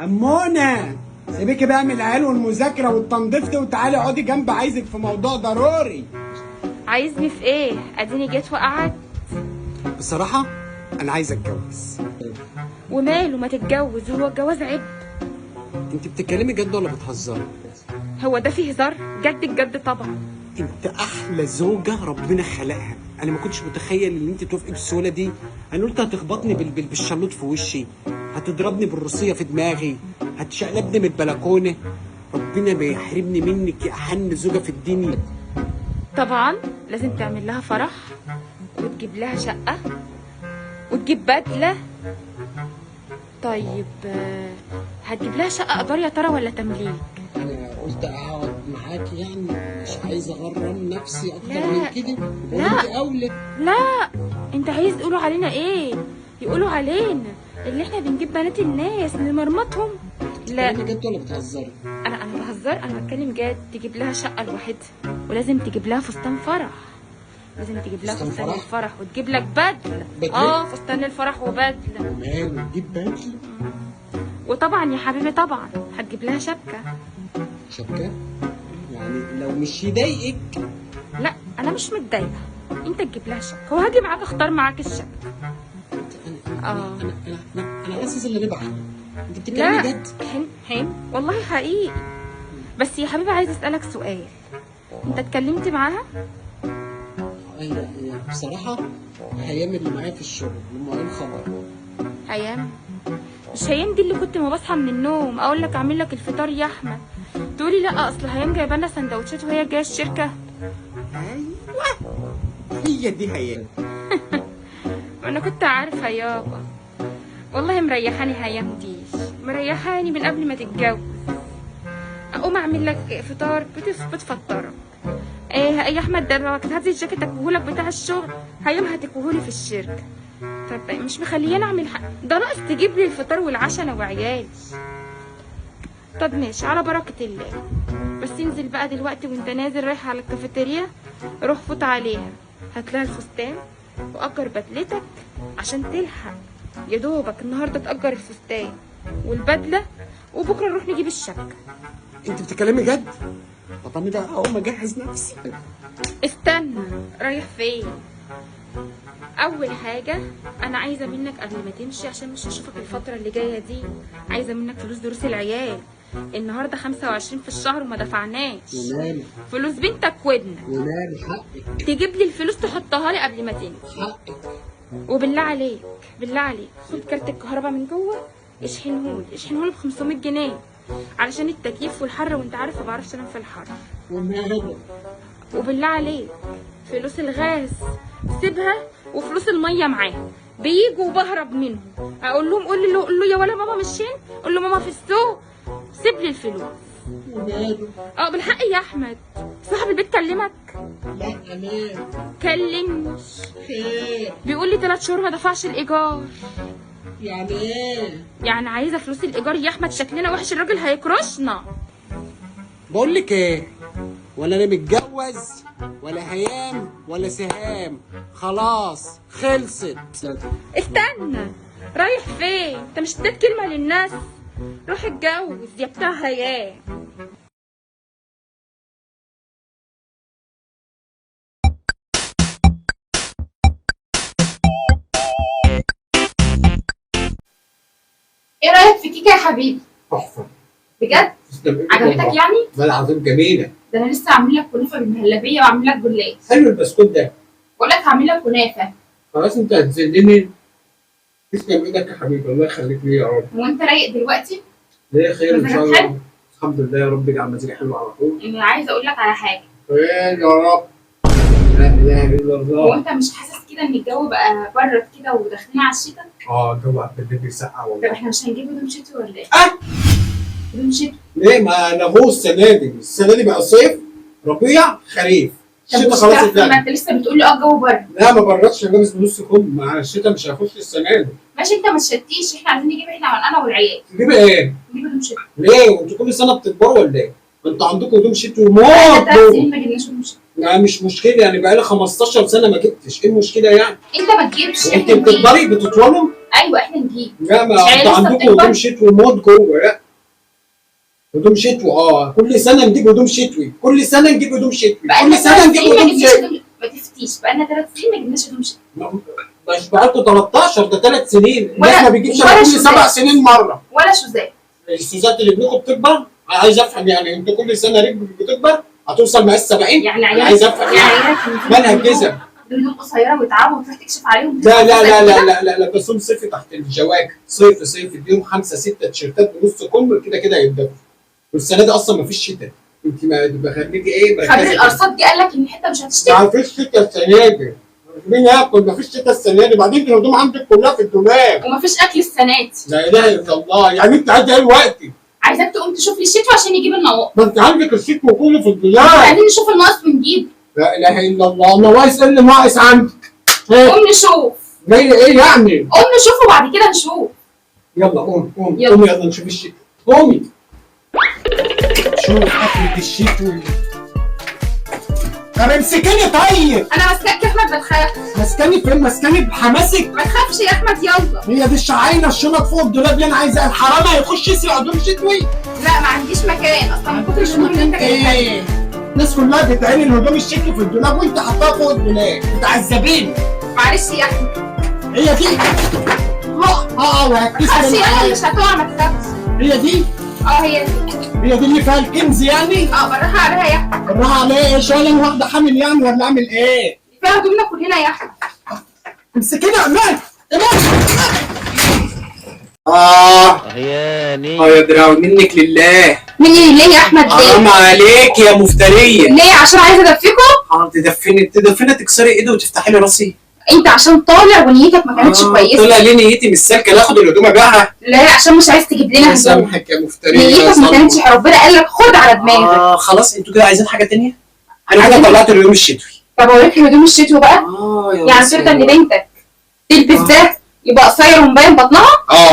أمونة، سيبيكي بقى من العيال والمذاكرة والتنظيف وتعالي اقعدي جنب، عايزك في موضوع ضروري. عايزني في ايه؟ اديني جيت وقعدت. بصراحة أنا عايز أتجوز. وماله ما تتجوز، هو الجواز عيب؟ أنت بتتكلمي جد ولا بتهزري؟ هو ده فيه هزار؟ جد الجد طبعا. أنت أحلى زوجة ربنا خلقها. أنا ما كنتش متخيل إن أنت توافقي بالسهولة دي. أنا قلت هتخبطني بالشلوط في وشي، هتضربني بالروسية في دماغي، هتشقلبني من البلكونة. ربنا بيحرمني منك يا أحن زوجة في الدنيا. طبعا لازم تعمل لها فرح وتجيب لها شقة وتجيب بدلة. طيب هتجيب لها شقة ايجار يا ترى ولا تمليك؟ أنا قلت أقعد معاكي، يعني مش عايز أغرم نفسي أكتر لا. من كده. لا. وأنت أولى. لا، انت عايز يقولوا علينا ايه؟ يقولوا علينا اللي احنا بنجيب بنات الناس نمرمطهم. لا بتتكلمي جد ولا بتهزري؟ انا بهزر، انا بتكلم جد. تجيب لها شقه لوحدها، ولازم تجيب لها فستان فرح. لازم تجيب لها فستان فستان فرح؟ الفرح وتجيب لك بدله. بدلة؟ فستان الفرح وبدله. ماله تجيب بدلة؟ وطبعا يا حبيبي طبعا هتجيب لها شبكه. شبكة؟ يعني لو مش يضايقك. لا انا مش متضايقه، انت تجيب لها شبكه وهاجي معاك اختار معاك الشبكه. أنا حاسس إن أنا بحلم. أنت بتتكلمي لا جد؟ حين والله حقيقي. بس يا حبيبي عايز اسالك سؤال، انت اتكلمت معاها؟ هي بصراحة هيام اللي معايا في الشغل لما قال خبر. هيام؟ مش هيام دي اللي كنت ما بصحى من النوم اقول لك اعمل لك الفطار يا احمد، تقولي لا اصل هيام جايبه لنا سندوتشات وهي جايه الشركه؟ أيوه هي دي هيام. انا كنت عارفه يابا. والله مريحاني هيام دي، مريحاني من قبل ما تتجوز. اقوم اعمل لك فطار بتفطرك. ايه يا احمد، ده هاتي الجاكيت اكوهولك بتاع الشغل، هيام هتكوهولي في الشركه. طب مش مخلياني اعمل حاجه، ده ناقص تجيب لي الفطار والعشاء انا وعيالي. طب ماشي على بركه الله. بس انزل بقى دلوقتي وانت نازل رايح على الكافيتيريا، روح فوت عليها هات لها الفستان واجر بدلتك عشان تلحق يا دوبك النهارده تأجر الفستان والبدله، وبكره نروح نجيب الشبكه. أنت بتتكلمي جد؟ طب أنا بقى أقوم أجهز نفسي. استنى، رايح فين؟ اول حاجه انا عايزه منك قبل ما تمشي، عشان مش هشوفك الفتره اللي جايه دي، عايزه منك فلوس دروس العيال. النهارده 25 في الشهر وما دفعناش. وماله؟ فلوس بنتك ودنا. وماله حقك. تجيب لي الفلوس تحطها لي قبل ما تمشي. حقك. وبالله عليك بالله عليك خد كارت الكهرباء من جوه، اشحنهولي ب 500 جنيه علشان التكييف والحر، وانت عارف ما بعرفش انام في الحر. وماله؟ وبالله عليك فلوس الغاز سيبها، وفلوس الميه معاها بيجوا وبهرب منهم. اقول لهم قول له يا ولا ماما مشين، قول له ماما في السوق، سيب لي الفلوس. وماله؟ بالحق يا احمد، صاحب البيت كلمك؟ لا أمان. كلمني، خير. بيقول لي 3 شهور ما دفعش الايجار. يعني إيه؟ يعني عايزه فلوس الايجار يا احمد، شكلنا وحش الراجل هيكرشنا. بقول لك إيه؟ ولا أنا متجوز ولا هيام ولا سهام، خلاص خلصت. استنى، رايح فين؟ انت مش اديت كلمه للناس؟ روح اتجوز يا بتاع هيام. ايه رايك في كيكه يا حبيبي؟ تحفة. بجد؟ عجبتك يعني؟ والله العظيم جميلة. ده انا لسه عامل لك كنافه بالمهلبيه وعامل لك جلاش. حلو البسكوت ده. بقول لك هعمل لك كنافه. خلاص انت هتذلني. تسلم ايدك يا حبيبي، الله يخليك لي يا رب. هو انت رايق دلوقتي؟ ليه خير ان شاء مزاجك الله. حلو؟ الحمد لله يا رب، اجعل مزاجي حلو على طول. انا عايزه اقول لك على حاجه. خير يا رب. لا اله الا هو الله. انت مش حاسس كده ان الجو بقى برد كده وداخلين على الشتاء؟ الجو بالليل بيسقع طب والله. احنا مش هنجيب هدوم شتوي ولا ايه؟ اه هدوم شتوي. ليه؟ ما انا هو السنه دي بقى صيف ربيع خريف. طب الشتاء مش خلاص تعرف ما اتلغى. انت لسه بتقول لي الجو برد. لا ما بردش، لابس بنص كم، مع الشتاء مش هيخش السنه دي. ماشي انت ما تشتيش، احنا عايزين نجيب انا والعيال. تجيب ايه؟ نجيب هدوم شتوي. ليه؟ وانتوا كل سنه بتكبروا ولا ايه؟ انتوا عندكم هدوم شتوي احنا موت. 3 سنين ما جبناش هدوم شتوي. لا مش مشكله، يعني بقالي 15 سنه ما جبتش، ايه المشكله يعني؟ انت ما تجيبش انت احنا نجيب. بتكبري بتطولوا. ايوه احنا نجيب. لا ما مش هي انتوا لسه عندكم بتكبر؟ هدوم شتوي موت جوه. لا هدوم شتوي كل سنه نجيب هدوم شتوي، كل سنه نجيب هدوم شتوي، بقالنا كل سنه 3 نجيب سنين ما هدوم جبناش شتوي. هدوم. ما تفتيش، بقالنا 3 سنين ما جبناش هدوم شتوي. مش بقالكم 13 ده 3 سنين، الناس ولا- ما بيجيبش ولا إلا كل شوزات. 7 سنين مره. ولا شوزات. السوزات اللي ابنكم بتكبر، عايز افهم يعني انتوا كل سنه رجلك بتكبر هتوصل مقاس 70؟ يعني أنا عايز افهم يعني يعني عيالك مالها الجزم؟ هدوم قصيره ويتعبوا وتروح تكشف عليهم. لا لا لا لا لا لا لا ده صوم صيفي تحت الجواكت، صيفي اديهم 5 6 تيشيرتات بنص كم كده كده يبدأوا. والسنه دي اصلا ما فيش شتاء، انت ما بخليكي ايه خبير مركزه كده. الارصاد جه قال لك ان الحته مش هتشتغل. ما فيش شتاء السنه دي، مين ياكل؟ ما فيش شتاء السنه دي، بعدين الهدوم عندك كلها في الدولاب. ومفيش اكل السنه دي. لا اله الا الله، يعني انت عايزه ايه دلوقتي؟ عايزاك تقوم تشوف لي الشتوى عشان يجيب النواقص. ما انت عندك الشتوى كله في الدولاب. عايزين نشوف الناقص ونجيب. لا اله الا الله، نواقص ايه اللي ناقص عندك؟ ايه؟ قوم نشوف. جاي ايه يعني؟ قوم نشوف وبعد كده نشوف. يلا قوم يلا. قومي يلا نشوف الشتوى، قومي. شوف اكلة الشتوى. طب امسكيني طيب. انا ماسكاك يا احمد ما تخافش. ماسكاني فين؟ ماسكاني بحماسك؟ ما تخافش يا احمد يلا. هي دي الشعاينه الشنط فوق الدولاب اللي انا عايزها، الحرامه هيخش يسرق هدوم شتوي؟ لا ما عنديش مكان اصلا من كتر الهدوم اللي انت جايبها. ايه؟ الناس كلها بتعين الهدوم الشتوي في الدولاب وانت حطاها فوق الدولاب، بتعذبيني. معلش يا احمد. هي دي؟ ما وهتكسر تخافش يلا معايا. مش هتقع ما تخافش. هي دي؟ هي دي. هي دي اللي فيها الكنز يعني؟ بالراحه عليها يا احمد. بالراحه عليا ايه؟ شايل انا واحده حامل يعني ولا اعمل ايه؟ فيها هدومنا كلنا يا احمد. امسكيني يا امان. عياني يا دراوي منك لله. مني ليه يا احمد حرام ليه؟ عليك يا مفتريه. ليه عشان عايزه ادفيكم؟ تدفني تكسري ايدي وتفتحي لي راسي. انت عشان طالع ونيتك ما كانتش كويسه. طلع ليه نيتي مش سالكه ناخد الهدوم ابيعها؟ لا عشان مش عايز تجيب لنا هدوم. سامحك يا مفتريه. نيتك ما كانتش ربنا قال لك خد على دماغك. خلاص انتوا كده عايزين حاجه تانية؟ انا كده طلعت الهدوم الشتوي. طب اوريك الهدوم الشتوي بقى. يعني ترضى ان بنتك تلبس ده يبقى قصير ومبين بطنها؟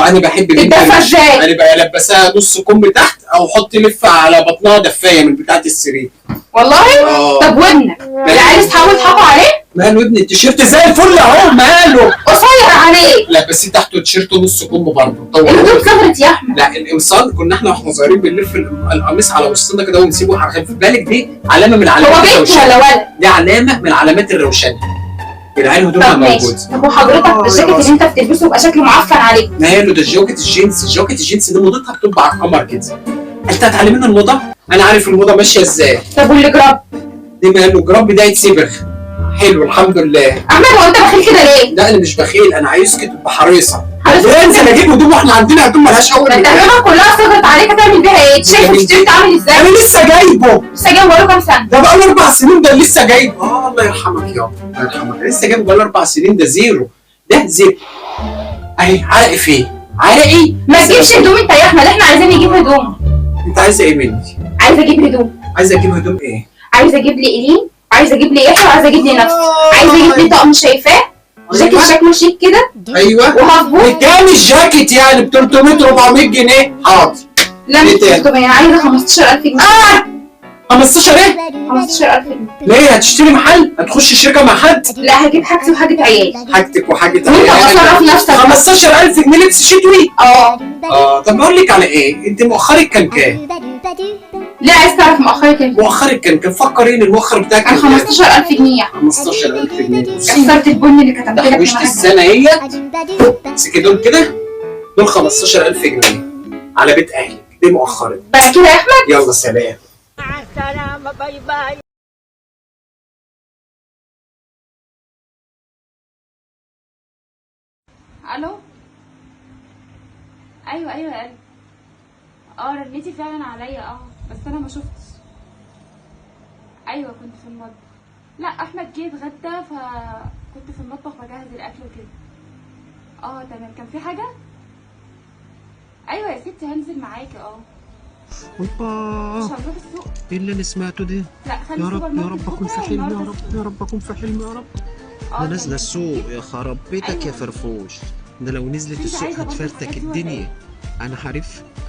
انا بحب البنت تدفى ازاي؟ انا بقى البسها نص كم تحت او حط لفه على بطنها دفايه من بتاعه السرير. والله؟ طب وابنك؟ العيال اصحابه يضحكوا عليه؟ ماله ابني؟ التيشيرت زي الفل اهو، ماله؟ قصير عليه. لا بس تحته تيشيرت نص كم برضه. الهدوم صغرت يا احمد. لا القمصان كنا احنا واحنا صغيرين بنلف القميص على وسطنا كده ونسيبه خلي بالك دي علامه من علامات هو بنت الروشنه. ولا ولد؟ دي علامه من علامات الروشنه. العيال هدومها طب ماشي. موجود. طب وحضرتك الجاكيت اللي انت بتلبسه يبقى شكله معفن عليك. ماله؟ ده الجاكيت الجينز، الجاكيت الجينز دي موضتها بتبقى على القمر كده. انت هتعلمينا الموضه؟ انا عارف الموضه ماشيه ازاي. طب واللي جراب؟ دي ماله؟ جراب ده يتسبغ. حلو الحمد لله. احمد هو انت بخيل كده ليه؟ لا انا مش بخيل، انا عايزك تبقى حريصه. حريصة؟ انزل اجيب هدوم واحنا عندنا هدوم مالهاش اول ما انت من آخر. هدومك كلها صغرت عليك هتعمل بيها ايه؟ شايف التيشيرت عامل ازاي؟ انا لسه جايبه. لسه جايبه بقاله كام سنه؟ ده بقاله 4 سنين، ده لسه جايبه. الله يرحمك يابا، الله يرحمك. لسه جايبه بقاله 4 سنين، ده زيرو. ده زيرو. اهي عرقي فين؟ عرقي. ما تجيبش هدوم انت يا احمد، احنا عايزين نجيب هدوم. انت عايزه ايه مني؟ عايزه اجيب هدوم. عايزه اجيب هدوم ايه؟ عايزه اجيب لي ايلين، عايزه اجيب لي يحيى، وعايزه اجيب لي نفسي. عايزه اجيب لي طقم شايفاه، جاكيت شكله شيك كده ايوه. ومظبوط. بكام الجاكيت يعني؟ ب 300 400 جنيه؟ حاضر. لا مش ايه تاني؟ 300، انا عايزه 15000 جنيه. 15 ايه؟ 15000 جنيه. ليه؟ هتشتري محل؟ هتخش شركه مع حد؟ لا هجيب حاجتي وحاجه عيالي. حاجتك وحاجه وانت بتصرف نفسك. 15000 جنيه لبس شتوي؟ اه. طب اقول لك على ايه؟ انت مؤخرك كان كام؟ ليه عايز تعرف مؤخري كام؟ مؤخرك كان فكرين المؤخر بتاعك كان 15000 جنيه. 15000 جنيه. كسرت البن اللي كتبت لك تحويشة معاها. السنه هي امسكي دول كده، دول 15000 جنيه على بيت اهلك، دي مؤخرك. بقى كده يا احمد. يلا سلام. مع السلامة باي باي. الو. ايوه يا قلبي. رنيتي فعلا عليا بس انا ما شفتش. ايوه كنت في المطبخ. لا احمد جه اتغدى فكنت في المطبخ بجهز الاكل وكده. تمام. كان في حاجه؟ ايوه يا ستي هنزل معاكي. اوبا، مش هنروح السوق. ايه اللي انا سمعته ده؟ لا خلي يا السوبر رب يا ماركت رب اكون في بكرة حلم، يا والنهاردة رب يا رب اكون في حلم، يا رب. اه ده نازله تمام. السوق يا خراب بيتك يا فرفوش، ده لو نزلت انت السوق عايزة برضه هتفرتك الحاجات دي ولا الدنيا. ايه؟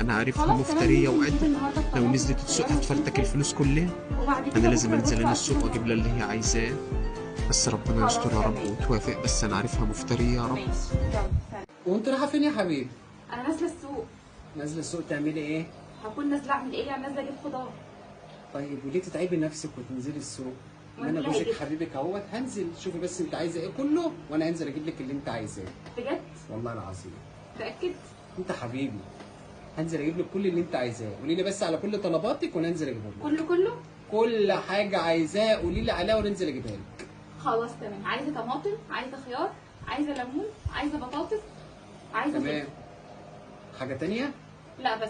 انا عارفها خلاص مفتريه تمام، ننزل وقد. النهاردة لو بكرة. نزلت السوق يلا. هتفرتك الفلوس كلها. وبعد كده انا لازم بكرة انزل نروح انا على السوق واجيب لها اللي هي عايزاه، بس ربنا خلاص يستر يا رب تمام. وتوافق، بس انا عارفها مفتريه يا رب. ماشي يلا سلام. وانت رايحه فين يا حبيبي؟ انا نازله السوق. نازله السوق تعملي ايه؟ هكون نازله اعمل ايه؟ يعني نازله اجيب خضار. طيب وليه تتعبي نفسك وتنزلي السوق؟ ما انا أنا جوزك هجيب. حبيبك اهوت، هنزل شوفي بس انت عايزه ايه كله وانا هنزل اجيب لك اللي انت عايزاه. بجد؟ والله العظيم. متاكد؟ انت حبيبي. هنزل اجيب لك كل اللي انت عايزاه، قولي لي بس على كل طلباتك وانا هنزل اجيبهم لك. كله؟ كل حاجه عايزاه قولي لي عليها وننزل اجيبها لك. خلاص تمام. عايزه طماطم، عايزه خيار، عايزه ليمون، عايزه بطاطس، عايزه تمام. فلفل. حاجه تانية؟ لا بس.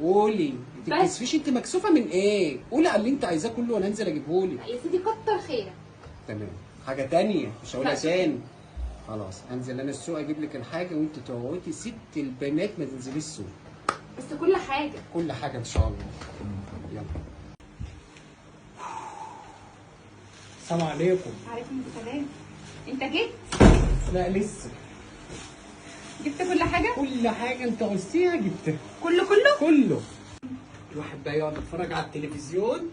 قولي. ما بس. تكسفيش، انت مكسوفه من ايه؟ قولي على اللي انت عايزاه كله وانا هنزل اجيبه لك. يا سيدي كتر خيرك. تمام. حاجه تانية مش هقولها لا. تاني. خلاص هنزل انا السوق اجيب لك الحاجه وانت تقعدي ست البنات ما تنزليش السوق. بس كل حاجه. كل حاجه ان شاء الله. يلا. السلام عليكم. عليكم السلام. انت جيت؟ لا لسه. جبت كل حاجه؟ كل حاجه انت قلتيها جبتها. كله؟ كله. الواحد بقى يقعد يتفرج على التلفزيون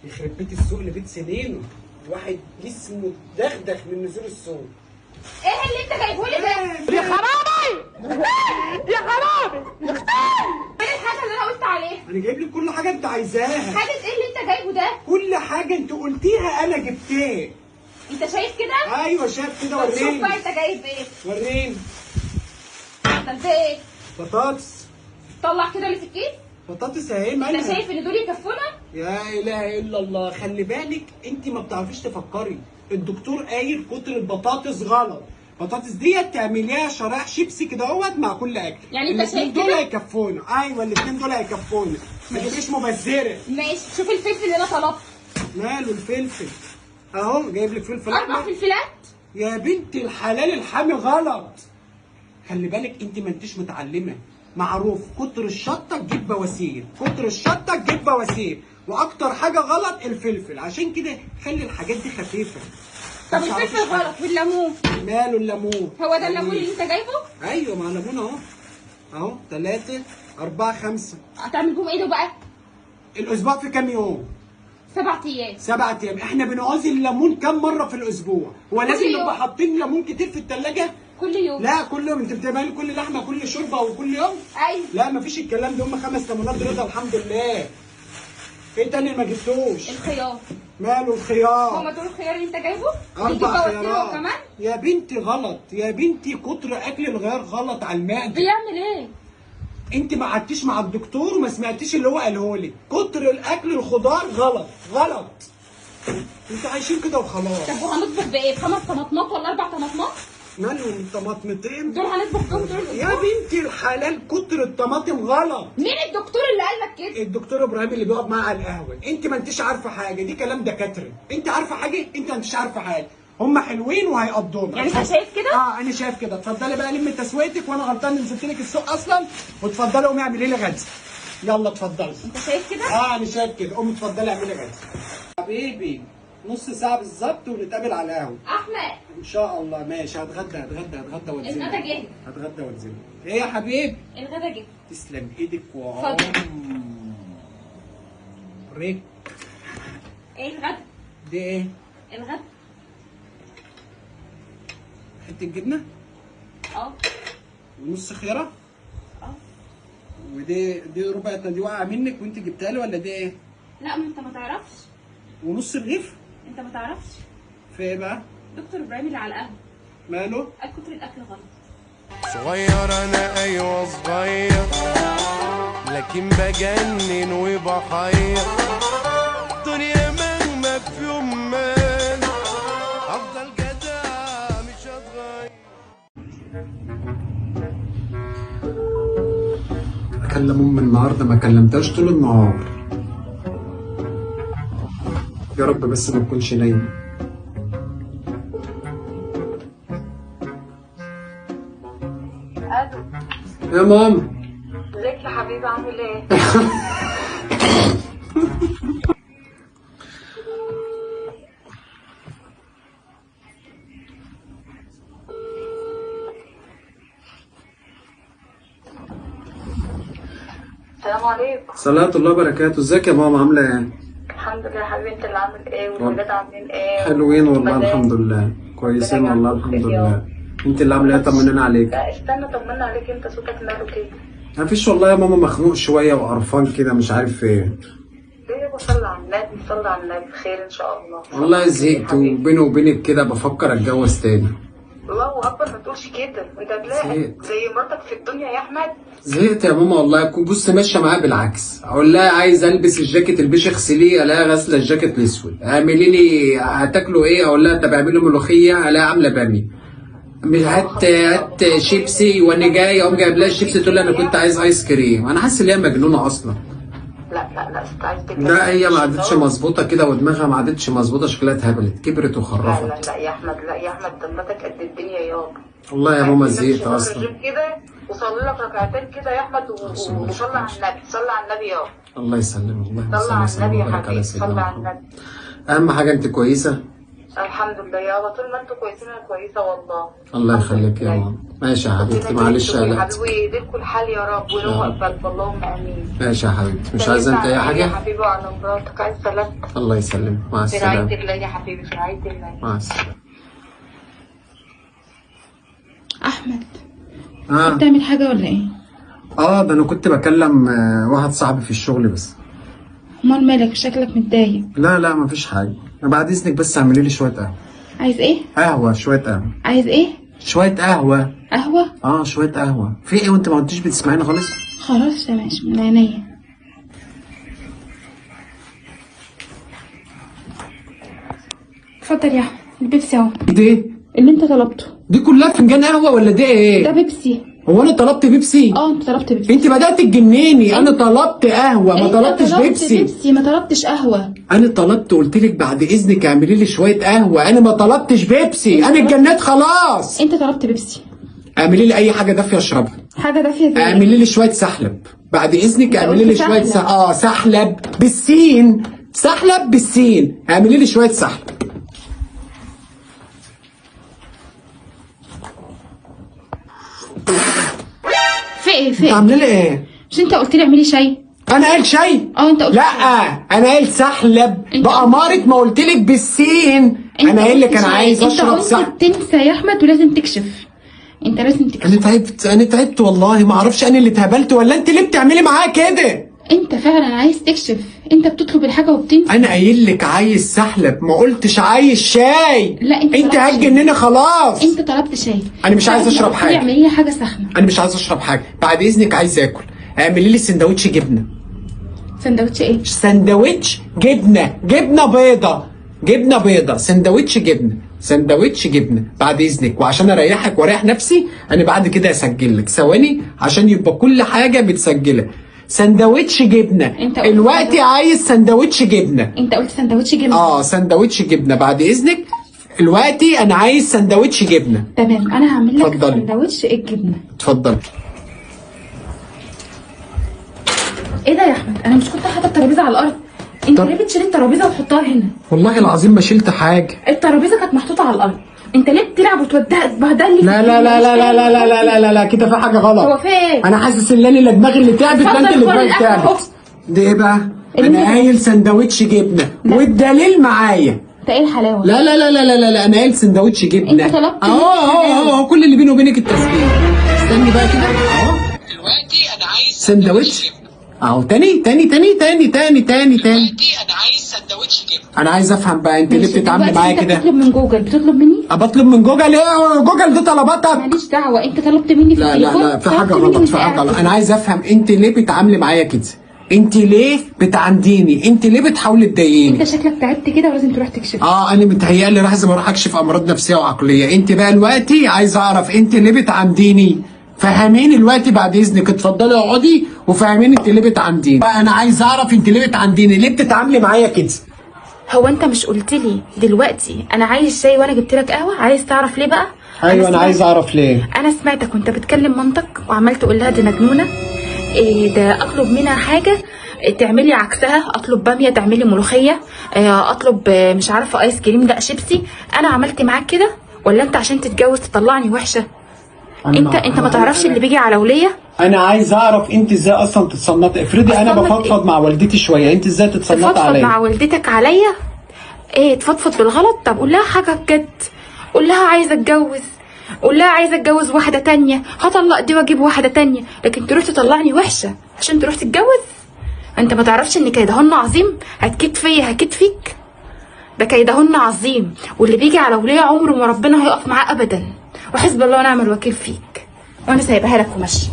يخرب بيت السوق اللي بيت سنينه. الواحد جسمه دغدغ من نزول السوق. ايه اللي انت جايبه لي ده؟ يا خرابي يا خرابي ايه الحاجه اللي انا قلت عليها؟ انا جايب لك كل حاجه انت عايزاها. حاجه ايه اللي انت جايبه ده؟ كل حاجه انت قلتيها انا جبتها. انت شايف كده؟ ايوه شايف كده. طب شوف وريني بقى انت جايب ايه؟ وريني. طب ده ايه؟ بطاطس. طلع كده اللي في الكيس. بطاطس اهي انت مالها؟ شايف ان دول يكفونا؟ يا اله الا الله. خلي بالك انت ما بتعرفيش تفكري. الدكتور قايل كتر البطاطس غلط. البطاطس ديت تعمليها شرايح شيبسي كده اهوت مع كل اكل. يعني انت الاثنين شايف دول كده؟ هيكفونا. ايوه الاثنين دول هيكفونا. ما تبقيش مبذره. ماشي. شوف الفلفل اللي انا طلبته. ماله الفلفل؟ اهو جايب لك فلفل 4 احمر. فلفلات. يا بنت الحلال الحامي غلط. خلي بالك انت ما انتش متعلمه. معروف كتر الشطه تجيب بواسير، كتر الشطه تجيب بواسير، واكتر حاجه غلط الفلفل. عشان كده خلي الحاجات دي خفيفه. طب ما تعرفيش الفلفل حاجة. غلط والليمون. ماله الليمون؟ هو ده الليمون اللي انت جايبه؟ ايوه مع الليمون اهو. اهو 3 4 5. هتعمل بهم ايه ده بقى؟ الاسبوع في كام يوم؟ 7 ايام. 7 ايام. احنا بنعوز الليمون كام مره في الاسبوع؟ هو لازم يوم. نبقى حاطين ليمون كتير في الثلاجه؟ كل يوم. لا كل يوم. انت بتعملي كل لحمه كل شوربه وكل يوم؟ ايوه. لا مفيش الكلام ده. هم 5 ليمونات رضا الحمد لله. ايه تاني ما جبتوش؟ الخيار. ماله الخيار؟ هما دول الخيار اللي انت جايبه؟ 4 بيجيب بواسير خيارات. كمان؟ يا بنتي غلط. يا بنتي كتر اكل الخيار غلط على المعده. بيعمل ايه؟ انت ما قعدتيش مع الدكتور وما سمعتيش اللي هو قاله لك. كتر الاكل الخضار غلط غلط. انتوا عايشين كده وخلاص. طب وهنطبخ بايه؟ ب5 طماطمات ولا 4 طماطمات؟ مالهم طماطمتين؟ دول هنطبخ بهم طول يا الاسبوع؟ بنتي الحلال كتر الطماطم غلط. مين الدكتور اللي قال لك كده؟ الدكتور ابراهيم اللي بيقعد معاه على القهوه. انت ما انتش عارفه حاجه. دي كلام دكاتره. انت عارفه حاجه؟ انت ما انتش عارفه حاجه. هم حلوين وهيقضونا. يعني انت شايف كده؟ اه انا شايف كده. اتفضلي بقى لمي تسويتك وانا غلطان إني نزلت لك السوق اصلا. واتفضلي قومي اعملي لي غدا. يلا اتفضلي. انت شايف كده؟ اه انا شايف كده. قومي اتفضلي اعملي غدا. حبيبي نص ساعه بالظبط ونتقابل على القهوه. احمد. ان شاء الله. ماشي. هتغدى وانزل. الغدا جه. هتغدى وانزل. ايه يا حبيبي؟ الغدا جه. تسلم ايدك اتفضل. ريك. ايه الغدا؟ دي ايه؟ الغدا. حته جبنه اه. ونص خياره. اه. ودي ربع دي واقعه منك وانت جبتها لي ولا دي ايه؟ لا ما انت ما تعرفش. ونص رغيف. انت ما تعرفش. في ايه بقى؟ دكتور ابراهيم اللي على القهوه ماله؟ قال كتر الاكل غلط. صغير انا ايوه صغير لكن بجنن وبحير الدنيا مهما في يوم مال افضل جدع مش هتغير. اكلم امي النهارده ما كلمتهاش طول النهار. يا رب بس ما تكونش نايمه. الو. يا ماما. ازيك يا حبيبي عامل ايه؟ السلام عليكم. صلاة الله وبركاته. ازيك يا ماما عاملة ايه؟ الحمد لله يا حبيبي. انت اللي عامل ايه والولاد عاملين ايه؟ حلوين والله والمدام؟ الحمد لله. كويسين والله الحمد لله. انت اللي عامله ايه؟ طمننا عليك. لا استنى طمنا عليك، انت صوتك ماله كده؟ مفيش والله يا ماما، مخنوق شويه وقرفان كده مش عارف ايه. ليه يابا؟ صلي على النبي، صلي على النبي، خير ان شاء الله. والله زهقت وبيني وبينك كده بفكر اتجوز تاني. الله اكبر، ما تقولش كده، انت هتلاقي زهقت. زي مراتك في الدنيا يا احمد. زهقت يا ماما والله. بص ماشيه معايا بالعكس، اقول لها عايز البس الجاكيت البيش اغسليه، الاقيها غاسله الجاكيت الاسود. اعملي لي هتاكلوا ايه؟ اقول لها طب اعملي ملوخيه، الاقيها عامله باميه. مش هات شيبسي، وانا جاي اقوم جايب لها الشيبسي تقول لي انا كنت عايز ايس كريم. انا حاسس ان هي مجنونه اصلا. لا استعيذ بالله. لا هي ما عادتش مظبوطه كده، ودماغها ما عادتش مظبوطه، شكلها اتهبلت، كبرت وخرفت. لا يا احمد، لا يا احمد، دمتك قد الدنيا يابا. والله يا ماما زهقت اصلا. كده وصلي لك ركعتين كده يا احمد وصلي على النبي، صلي على النبي يابا. الله يسلمك، اللهم صلي على صل النبي وسلم يا وبارك على حبيبي، سيدنا صلي على محمد. النبي. اهم حاجه انت كويسه. الحمد لله يابا، طول ما انتوا كويسين انا كويسه والله. الله يخليك يا ماما. ماشي يا حبيبتي، معلش يا قلقت. حبيبي ويهديكوا الحال يا رب ويروق قلبك، اللهم امين. ماشي يا حبيبتي، مش عايزه انت اي يا حاجه؟ حبيبي وعلى مراتك، عايز سلامتك. الله يسلمك، مع في رعايه السلامه. الله يا حبيبي، في رعايه الله. مع السلامه. احمد اه بتعمل حاجه ولا ايه؟ ده انا كنت بكلم واحد صاحبي في الشغل بس. امال مالك؟ شكلك متضايق. لا مفيش حاجه. بعد اذنك بس اعملي لي شويه قهوه. عايز ايه؟ شويه قهوه. عايز ايه؟ شويه قهوه. قهوه؟ شويه قهوه. في ايه وانت ما كنتش بتسمعيني خالص؟ خلاص ماشي، من عينيا. اتفضل يا احمد، البيبسي اهو دي اللي انت طلبته. دي كلها فنجان قهوه ولا دي ده ايه؟ بيبسي. هو انا طلبت بيبسي؟ انت طلبت بيبسي. انت بدات تجنني. انا طلبت قهوه ما انت طلبتش طلبت بيبسي. ما طلبتش قهوه. انا طلبت، قلت لك بعد اذنك اعملي لي شويه قهوه. انا ما طلبتش بيبسي، انا اتجننت خلاص. انت طلبت بيبسي. اعملي لي اي حاجه دافيه اشربها. حاجه دافيه زي اعملي لي شويه سحلب بعد اذنك. اعملي لي قلت شويه سحلب. سحلب بالسين. سحلب بالسين. اعملي لي شويه سحلب. في ايه؟ انت عامله لي ايه؟ مش انت قلت لي اعملي شاي؟ انا قايل شاي؟ انت قلت لا شاي. انا قايل سحلب انت بأمارة ما قلت لك بالسين. انا قايل لك انا عايز اشرب سحلب. انت قلت تنسى يا احمد ولازم تكشف. انت لازم تكشف. انا تعبت والله. ما اعرفش انا اللي اتهبلت ولا انت ليه بتعملي معايا كده؟ انت فعلا عايز تكشف. انت بتطلب الحاجه وبتنسى. انا قايل لك عايز سحلب، ما قلتش عايز شاي. لا انت انت هتجنني خلاص. انت طلبت شاي. انا مش عايز اشرب حاجه. اعملي لي حاجه سخنه. انا مش عايز اشرب حاجه. بعد اذنك عايز اكل. اعملي لي سندوتش جبنه. سندوتش ايه؟ سندوتش جبنه. جبنه بيضه. جبنه بيضه. سندوتش جبنه. سندوتش جبنه بعد اذنك. وعشان اريحك واريح نفسي انا بعد كده اسجل لك ثواني عشان يبقى كل حاجه متسجله. سندوتش جبنه. الوقت عايز سندوتش جبنه. انت قلت سندوتش جبنه. سندوتش جبنه بعد اذنك. دلوقتي انا عايز سندوتش جبنه. تمام، انا هعمل لك اتفضلي. سندوتش الجبنه. اتفضل. ايه ده يا احمد؟ انا مش كنت حاطه الترابيزه على الارض؟ انت ليه بتشيل الترابيزه وتحطها هنا؟ والله العظيم ما شلت حاجه. الترابيزه كانت محطوطه على الارض. انت ليه بتلعب وتوديها تبهدل لي؟ لا لا لا لا لا لا لا لا لا لا لا كده في حاجه غلط. هو في ايه؟ انا حاسس ان انا دماغي اللي تعبت لا انت اللي دماغك تعبت. ده ايه بقى؟ انا قايل سندوتش جبنه والدليل معايا. انت ايه الحلاوه؟ لا لا لا لا لا لا انا قايل سندوتش جبنه. انت طلبت اهو كل اللي بيني وبينك التسجيل. استني بقى كده اهو. دلوقتي انا عايز سندوتش اهو. تاني انا عايز سندوتش جبنه. انا عايز افهم بقى انت ليه بتتعاملي معايا كده؟ بتطلب من جوجل. بتطلب مني؟ بطلب من جوجل ايه؟ جوجل دي طلباتك؟ ماليش دعوه. انت طلبت مني في لا التليفون. لا في حاجه غلط. في حاجه غلط. انا عايز افهم انت ليه بتتعاملي معايا كده؟ انت ليه بتعنديني؟ انت ليه بتحاولي تضايقيني؟ انت شكلك تعبت كده ولازم تروح تكشف. انا متهيألي لازم اروح اكشف امراض نفسيه وعقليه. انت بقى دلوقتي عايز اعرف انت ليه بتعنديني. فهميني دلوقتي بعد اذنك. اتفضلي اقعدي وفهميني انت ليه بتعنديني. انا عايز اعرف انت ليه بتعنديني، ليه بتتعاملي معايا كده؟ هو انت مش قلت لي دلوقتي انا عايز شاي وانا جبت لك قهوه؟ عايز تعرف ليه بقى؟ ايوه انا عايز اعرف ليه. انا سمعتك وانت بتكلم مامتك وعمال تقول لها دي مجنونه. إيه ده؟ اطلب منها حاجه تعملي عكسها. اطلب باميه تعملي ملوخيه. اطلب مش عارفه ايس كريم لا شيبسي. انا عملت معاك كده ولا انت عشان تتجوز تطلعني وحشه؟ انت ما تعرفش اللي بيجي على وليه. انا عايز اعرف انت ازاي اصلا تتصنطي. افرضي انا بفضفض مع والدتي شويه، انت ازاي تتصنطي عليا؟ تفضفض مع والدتك عليا؟ ايه تفضفض بالغلط؟ طب قول لها حاجه بجد. قول لها عايزه اتجوز قول لها عايزه اتجوز واحده تانية، هطلق دي واجيب واحده تانية، لكن تروح تطلعني وحشه عشان تروح تتجوز؟ انت ما تعرفش ان كيدهن عظيم؟ هتكيد فيا هكيد فيك، ده كيدهن عظيم، واللي بيجي على وليه عمره ما ربنا هيقف معاه ابدا، وحسب الله ونعم الوكيل فيك، وانا سايبها لك وماشيه.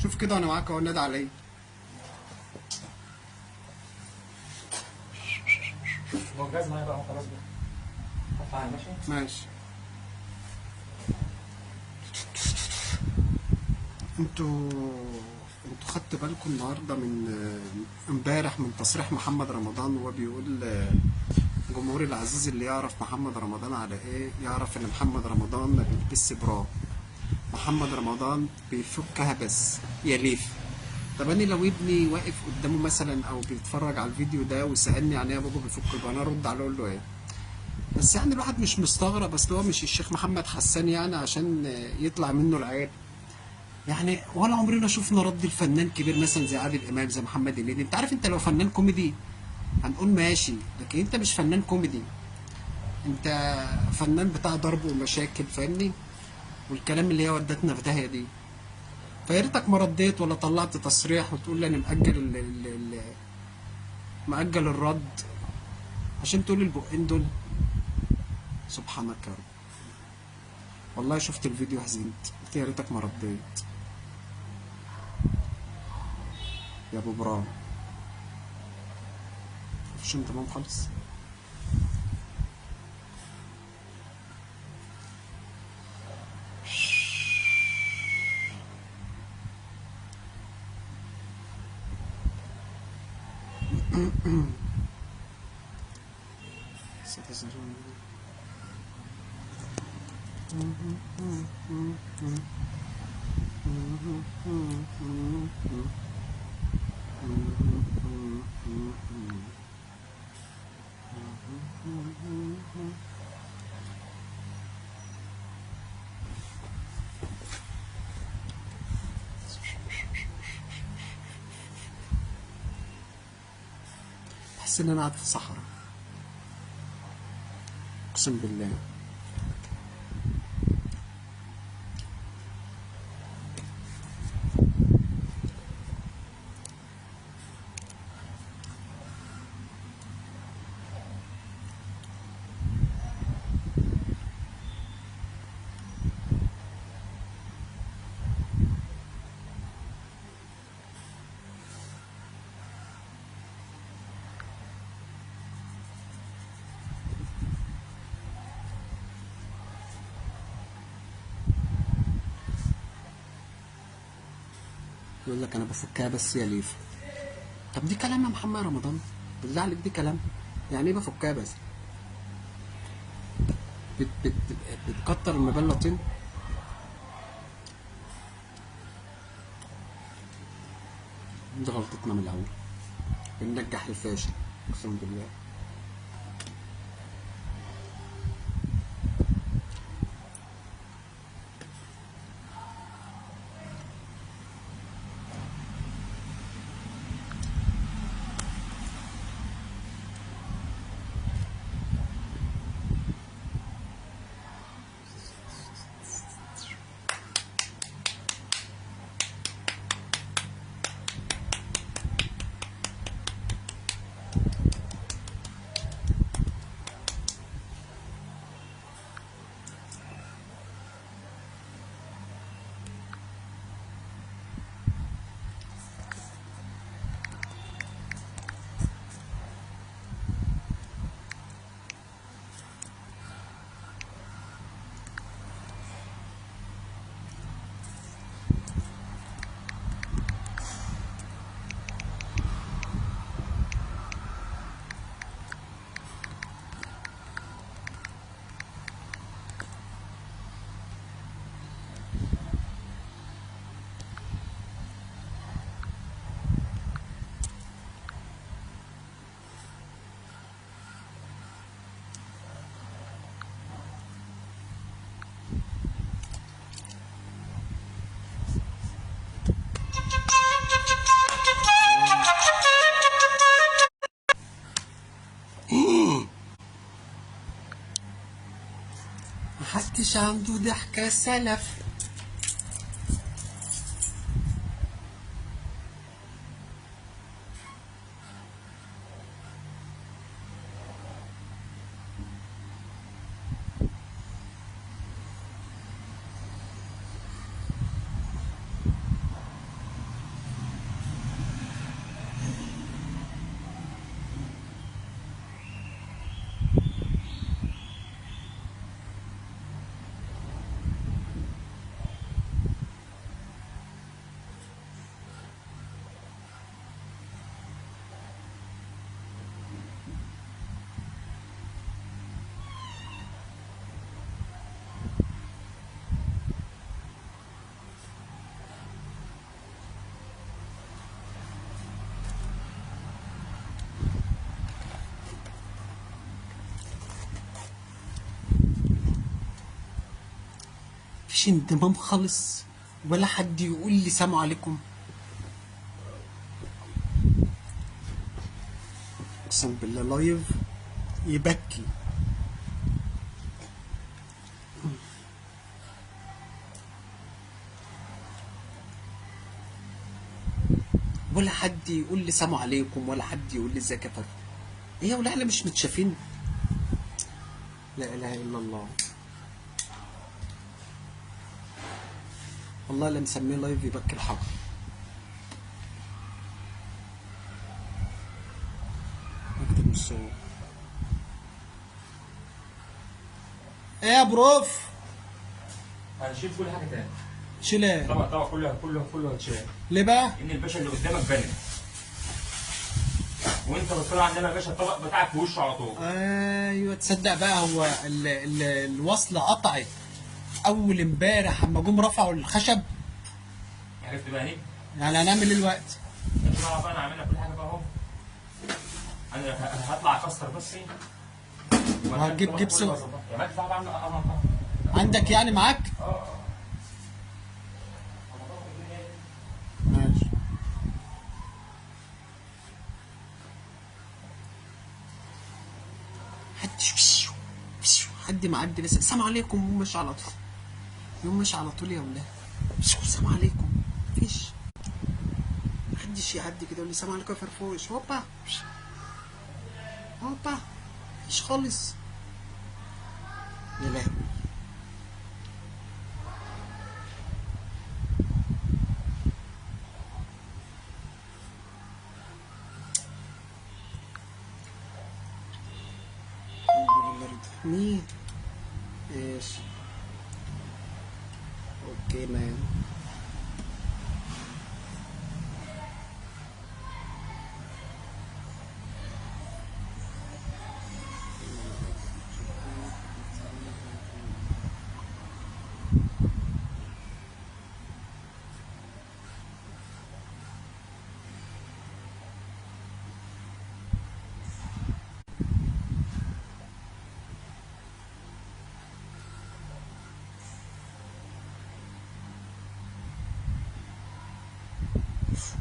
شوف كده وانا معاك اهو، نادى عليا. هو الجاز معايا بقى خلاص بقى. هطلع ماشي؟ ماشي. انتوا خدتوا بالكم النهارده من امبارح من تصريح محمد رمضان، وهو بيقول جمهوري العزيز اللي يعرف محمد رمضان على ايه يعرف ان محمد رمضان ما بيلبسش برا، محمد رمضان بيفكها بس يا ليف. طب انا لو ابني واقف قدامه مثلا او بيتفرج على الفيديو ده وسالني يعني ايه يا بابا بيفك البرا، انا ارد عليه اقول له ايه؟ بس يعني الواحد مش مستغرب، اصل هو مش الشيخ محمد حسان يعني عشان يطلع منه العيب. يعني ولا عمرنا شفنا رد الفنان كبير مثلا زي عادل امام زي محمد هنيدي. انت عارف انت لو فنان كوميدي هنقول ماشي، لكن انت مش فنان كوميدي، انت فنان بتاع ضرب ومشاكل، فاهمني؟ والكلام اللي هي ودتنا في داهيه دي. فيا ريتك ما رديت ولا طلعت تصريح وتقول لي انا مأجل الرد عشان تقول البقين دول. سبحانك يا رب. والله شفت الفيديو حزنت، قلت يا ريتك ما رديت يا ابو برام. مفيش تمام خالص. بحس ان انا قاعد في صحراء، اقسم بالله. يقول لك انا بفكها بس يا ليف. طب دي كلام يا محمد رمضان؟ بالله عليك دي كلام؟ يعني ايه بفكها بس؟ بت بت بتكتر المبلطين. دي غلطتنا من الاول، بننجح الفاشل اقسم بالله. محدش عنده ضحكة سلف. مفيش انضمام خالص ولا حد يقول لي سلام عليكم. اقسم بالله لايف يبكي. ولا حد يقول لي سلام عليكم ولا حد يقول لي ازيك يا فرد. ايه ولا احنا مش متشافين؟ لا اله الا الله. والله اللي مسميه لايف يبكي الحجر. اكتب من الصور. ايه يا بروف؟ هنشيل كل حاجه تاني. شيل ايه؟ طبعا كله هتشيل. ليه بقى؟ ان الباشا اللي قدامك بني، وانت بتطلع عندنا يا باشا الطبق بتاعك في وشه على طول. ايوه تصدق بقى هو الوصله قطعت اول امبارح اما جم رفعوا الخشب. عرفت بقى ليه؟ يعني هنعمل ايه دلوقتي؟ انت بقى انا عامل لك كل حاجه بقى اهو. انا هطلع اكسر بس ايه. وهتجيب جبس يا مالك صاحبي عامل عندك يعني معاك؟ ماشي. حد معدي بس السلام عليكم يقوم ماشي على طول. يقوم ماشي على طول يا ولاد. السلام عليكم. مفيش. محدش يعدي كده يقول لي السلام عليكم يا فرفوش. هوبا هوبا. مفيش خالص. يا لهوي. مين؟ ماشي. اوكي مان.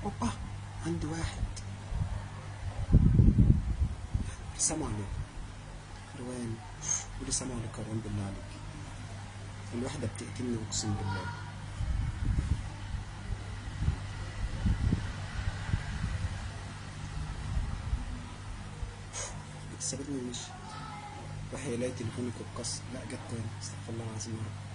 اوبا عندي واحد. السلام عليكم روان. قولي السلام عليكم يا روان بالله عليك. الواحدة بتقتلني اقسم بالله. سابتني ومشي. راح يلاقي تليفونك اتكسر. لا جت تاني. استغفر الله العظيم يا رب.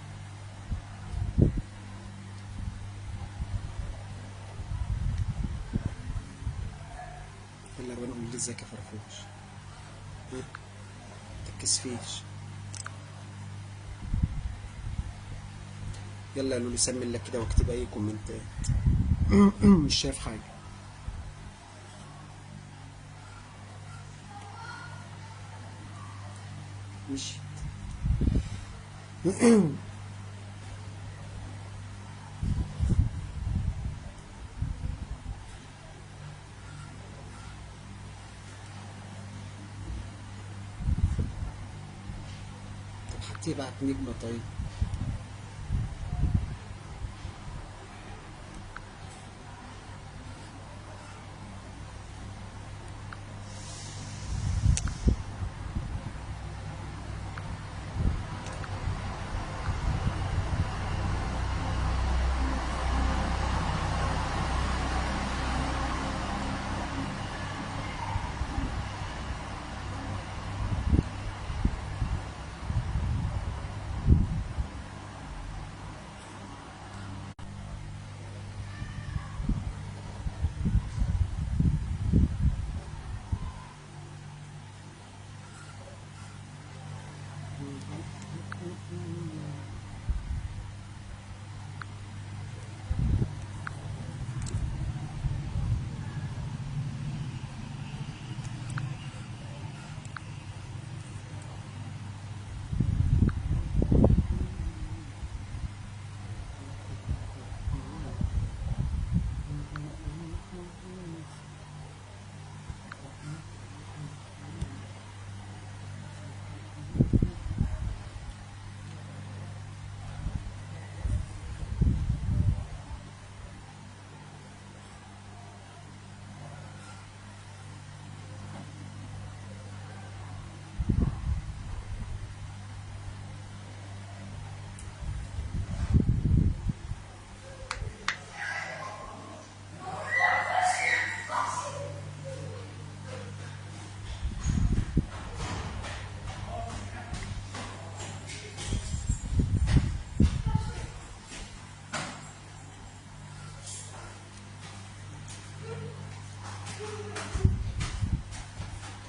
يلا روان قولي لي ازيك يا فرفوش. متتكسفيش. يلا قالوا لي سمي الله كده واكتب اي كومنتات. مش شايف حاجه. مشيت. طب حتى يبعت نجمه طيب.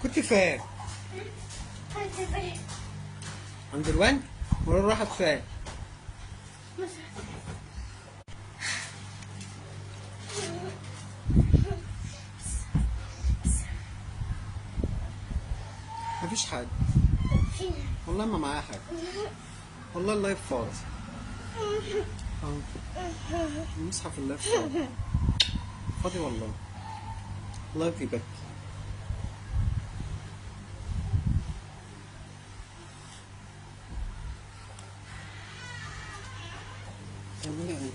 كنت فين؟ عند الوان؟ مرة راحت فين؟ مفيش حاجة والله ما معايا حاجة والله اللايف فاضي المصحف اللايف فاضي فاضي والله اللايف يبكي تعملي ايه؟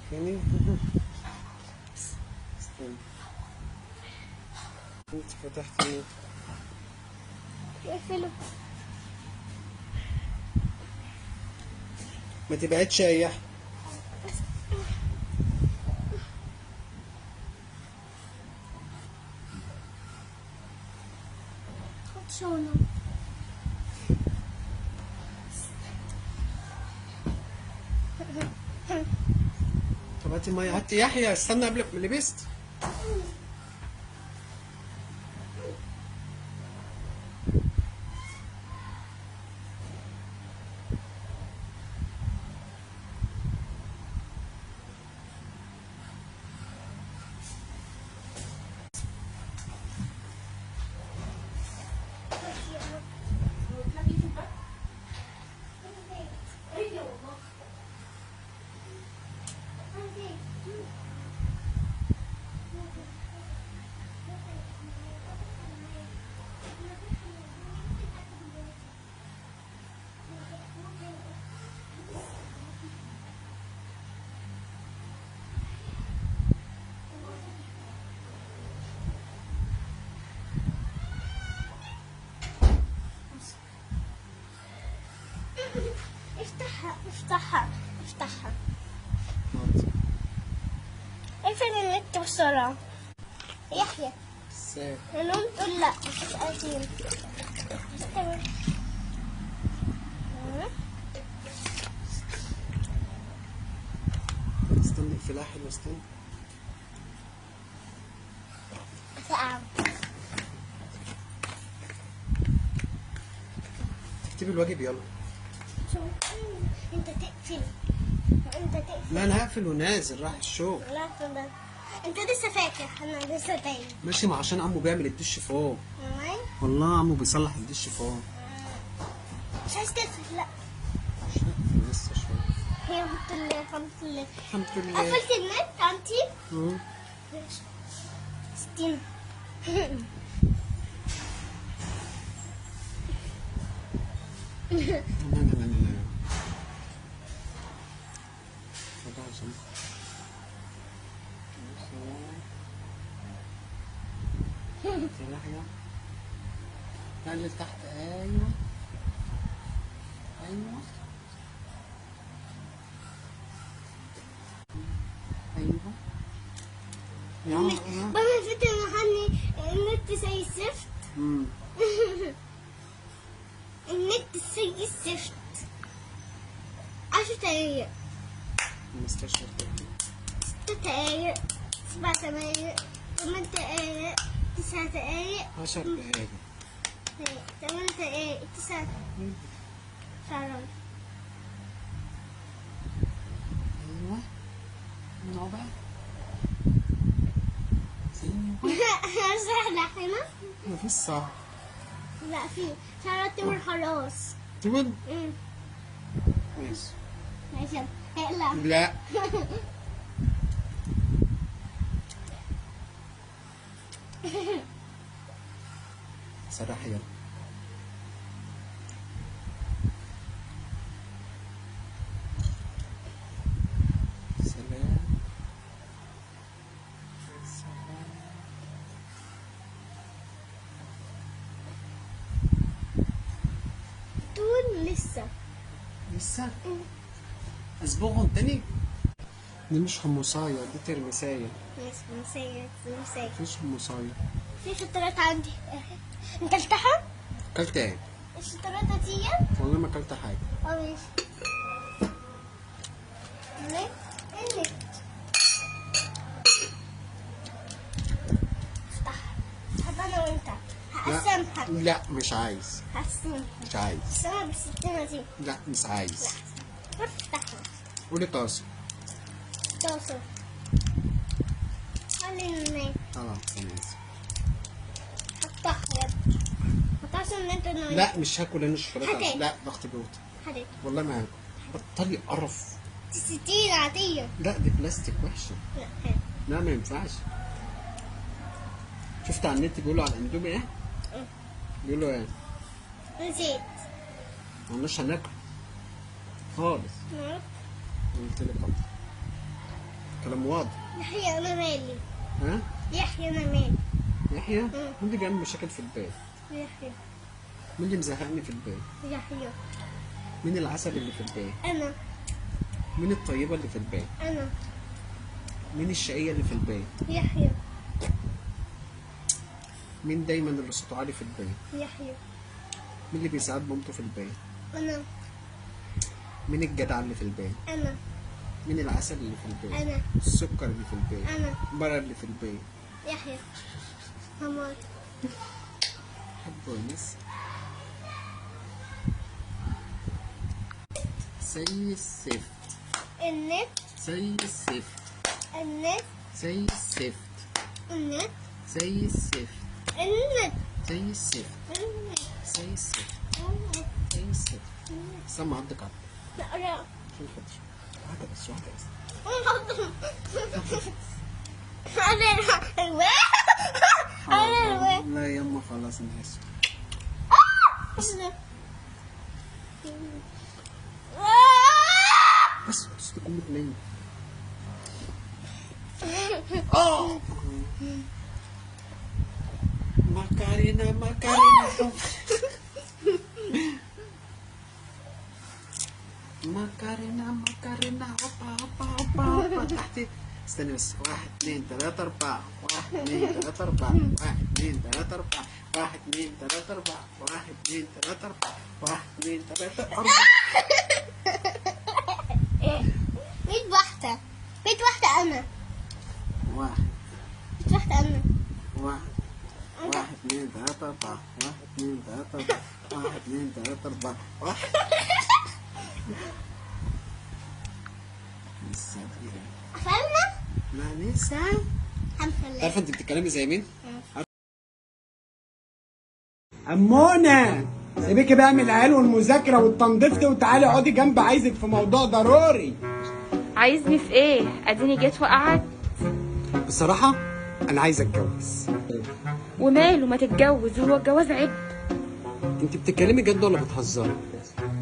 فيني؟ استنى انت فتحتي اقفله. ما تبعدش يا يحيى شونه طب هاتي ميه هاتي يحيى استنى قبل ما لبست افتحها اقفل النت بسرعة. يحيى ازاي النوم تقول لا مش قادرين. استنى استنى اقفلها حلو استنى ساعة. اكتبي الواجب يلا انت تقفل لا انا هقفل ونازل راح الشغل لا ده انت لسه فاكر انا لسه تاني. ماشي ما عشان عمو بيعمل الدش فوق تمام والله عمو بيصلح الدش فوق مش عايز تقفل لا مش هقفل لسه شويه هي الحمد لله الحمد لله قفلت النت انتي مم. 60 لا لا لا لا فضل عشان يحيى تعال تحت ايوه ايوه ايوه يلا بابا الفكرة محني النت زي الزفت. النت زي الزفت. 10 دقايق 15 6 دقايق 7 دقايق 8 دقايق 9 دقايق 10 دقايق 8 دقايق 9 شهرين. ايوه نوبة سهلة هنا؟ مفيش صح لا في شهرات تقول خلاص. تقول ماشي ماشي اقلع. لا صراحة يلا سلام سلام تقول لسه لسه اصبغهم تاني دي مش حمصاية دي ترمساية مساية مفيش حمصاية في شطرات عندي انت التحم؟ اكلت ايه؟ الشطرات دي والله ما اكلت حاجة ماشي. ليه؟ النت لا مش عايز. حسون مش عايز. السما بالسكينة دي. لا مش عايز. افتحها. قولي طاسه. طاسة. خلينا ننام. انا اسف. افتحها يا ابني. هتعصر ان انت نايم. لا مش هاكل انا الشوكولاته. هاتي. لا ضغط جوتي. حدد. والله ما هاكل. بطلي قرف. دي 60 عادية. لا دي بلاستيك وحشه. لا حلو. لا ما ينفعش. شفت على النت بيقولوا على الاندومي ايه؟ بيقولوا ايه؟ نسيت. مالناش هناكل خالص. قلت لك اهو. كلام واضح. يحيى انا مالي. ها؟ يحيى انا مالي. يحيى؟ مين اللي بيعمل مشاكل في البيت؟ يحيى. مين اللي مزهقني في البيت؟ يحيى. مين العسل اللي في البيت؟ انا. مين الطيبه اللي في البيت؟ انا. مين الشقيه اللي في البيت؟ يحيى. مين دايما اللي صوته عالي في البيت؟ يحيى. مين اللي بيساعد مامته في البيت؟ انا. مين الجدع اللي في البيت؟ انا. مين العسل اللي في البيت؟ انا. السكر اللي في البيت؟ انا. المرأة اللي في البيت؟ يحيى. هموت. حبه ونس. زي الزفت. النت. زي الزفت. النت. زي الزفت. النت. زي الزفت. النت. زي الزفت. النت. زي الزفت. النت. زي الزفت. سمع عندك عبد. لا لا. واحدة بس واحدة بس. لا يما خلاص انا اسف. بس تكون بتنام. ماكارينا ماكارينا ماكارينا ماكارينا هوبا هوبا هوبا هوبا تحت. استني بس. 1 2 3 4 1 2 3 4 1 2 3 4 1 2 3 4 1 2 3 4 1 2 3 4. بيت واحدة. بيت واحدة أنا. 1 بيت واحدة أنا. 1 1 2 3 4 1 2 3 4 1 2 3 4 1. لسه قفلنا؟ لا لسه. الحمد لله. عارفه انت بتتكلمي زي مين؟ أمونة سيبيكي بقى من العيال والمذاكرة والتنظيف دي وتعالي اقعدي جنب، عايزك في موضوع ضروري. عايزني في ايه؟ اديني جيت وقعدت. بصراحة أنا عايز أتجوز. وماله ما تتجوز، هو الجواز عيب؟ أنت بتتكلمي جد ولا بتهزري؟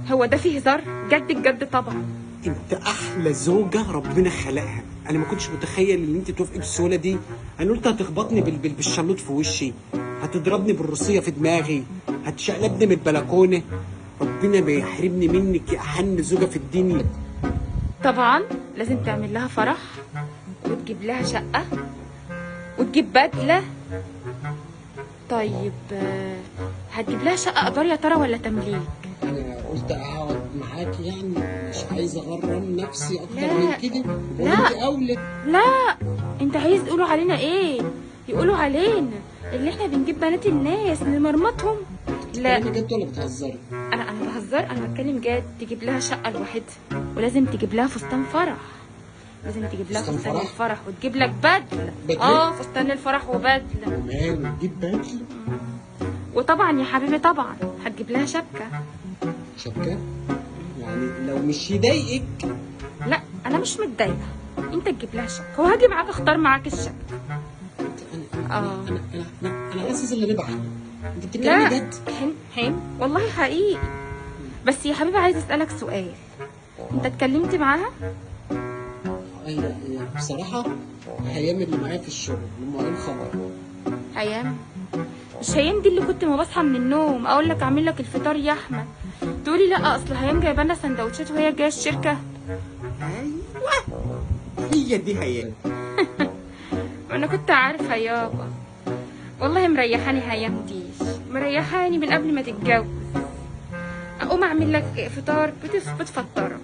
هو ده فيه هزار؟ جد الجد طبعا. أنت أحلى زوجة ربنا خلقها. أنا ما كنتش متخيل إن أنت توافقي بالسهولة دي. أنا قلت هتخبطني بالشلوط في وشي، هتضربني بالروسية في دماغي، هتشقلبني من البلكونة. ربنا ما يحرمني منك يا أحن زوجة في الدنيا. طبعا لازم تعمل لها فرح وتجيب لها شقة وتجيب بدلة. طيب هتجيب لها شقة إيجار يا ترى ولا تمليك؟ أنا قلت أقعد معاكي يعني، مش عايز أغرم نفسي أكتر لا. من كده. لا. وأنت أولى. لا انت عايز يقولوا علينا ايه؟ يقولوا علينا اللي احنا بنجيب بنات الناس نمرمطهم. لا بتتكلمي جد ولا بتهزري؟ انا بهزر، انا بتكلم جد. تجيب لها شقة لوحدها ولازم تجيب لها فستان فرح. لازم تجيب لها فستان فستان فرح؟ الفرح وتجيب لك بدلة. بدلة؟ فستان الفرح وبدلة. وماله تجيب بدلة؟ وطبعا يا حبيبي طبعا هتجيب لها شبكة. شبكة؟ يعني لو مش يضايقك. لا انا مش متضايقة، انت تجيب لها شبكة وهاجي معاك اختار معاك الشبكة. انا حاسس ان انا بحلم. انت بتتكلمي لا جد؟ حين والله حقيقي. بس يا حبيبي عايز اسألك سؤال، انت اتكلمت معاها؟ هي بصراحة هيام اللي معايا في الشغل لما قال خبر. هيام؟ مش هيام دي اللي كنت ما بصحى من النوم اقول لك اعمل لك الفطار يا احمد، تقولي لا اصل هيام جايبه لنا سندوتشات وهي جايه الشركه؟ ايوه هي دي هيام. انا كنت عارفه يابا، والله مريحاني هيام ديش، مريحاني من قبل ما تتجوز. اقوم اعمل لك فطار بتفطرك.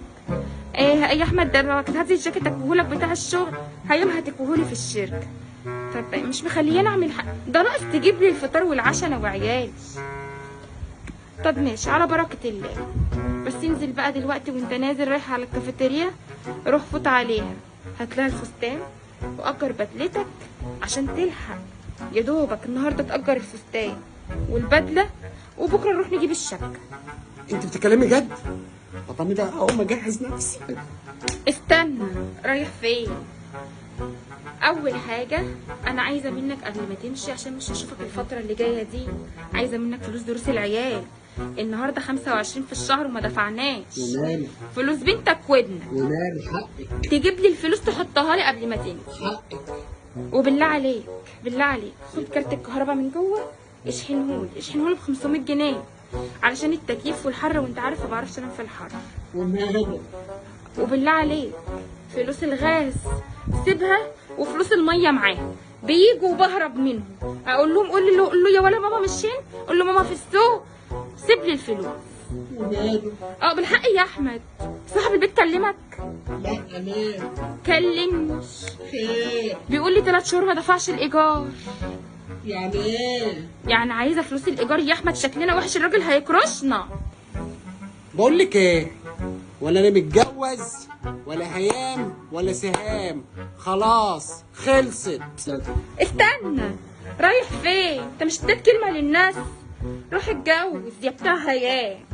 ايه يا احمد ده كنت هاتي الجاكيت اكوهولك بتاع الشغل، هيام هتكوهولي في الشركه. طب مش مخلياني اعمل حاجه، ده ناقص تجيب لي الفطار والعشاء انا وعيالي. طب ماشي على بركة الله. بس انزل بقى دلوقتي وانت نازل رايح على الكافيتيريا، روح فوت عليها هتلاقي الفستان وأجر بدلتك عشان تلحق يا دوبك النهارده تأجر الفستان والبدلة، وبكره نروح نجيب الشبكة. انت بتتكلمي جد؟ طب انا بقى اقوم اجهز نفسي. استنى، رايح فين؟ اول حاجة انا عايزة منك قبل ما تمشي، عشان مش هشوفك الفترة اللي جاية دي، عايزة منك فلوس دروس العيال. النهارده 25 في الشهر وما دفعناش. ومالي فلوس بنتك وابنك. ومالي حقك. تجيب لي الفلوس تحطها لي قبل ما تمشي. حقك. وبالله عليك بالله عليك خد كارت الكهرباء من جوه، اشحنهولي ب 500 جنيه علشان التكييف والحر، وانت عارف ما بعرفش انام في الحر. ومالي. وبالله عليك فلوس الغاز سيبها، وفلوس الميه معاها بيجوا وبهرب منهم. اقول لهم قول له يا ولا ماما مشين، قول له ماما في السوق، سيب لي الفلوس. ومالي. بالحق يا احمد، صاحب البيت كلمك؟ لا امان. كلمنيش. خير. بيقول لي 3 شهور ما دفعش الايجار. يعني ايه؟ يعني عايزه فلوس الايجار يا احمد، شكلنا وحش، الراجل هيكرشنا. بقول لك ايه، ولا انا متجوز ولا هيام ولا سهام، خلاص خلصت. استنى، رايح فين؟ انت مش اديت كلمه للناس؟ روح اتجوز يا بتاع هيام.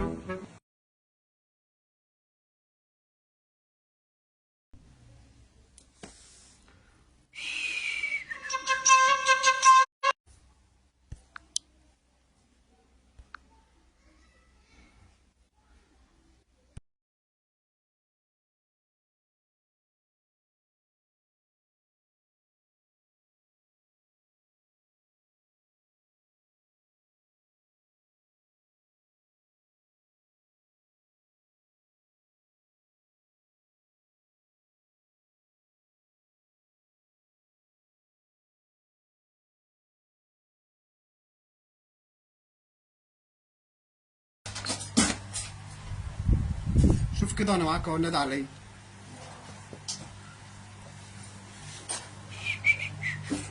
شوف كده وانا معاك اهو، نادى عليا.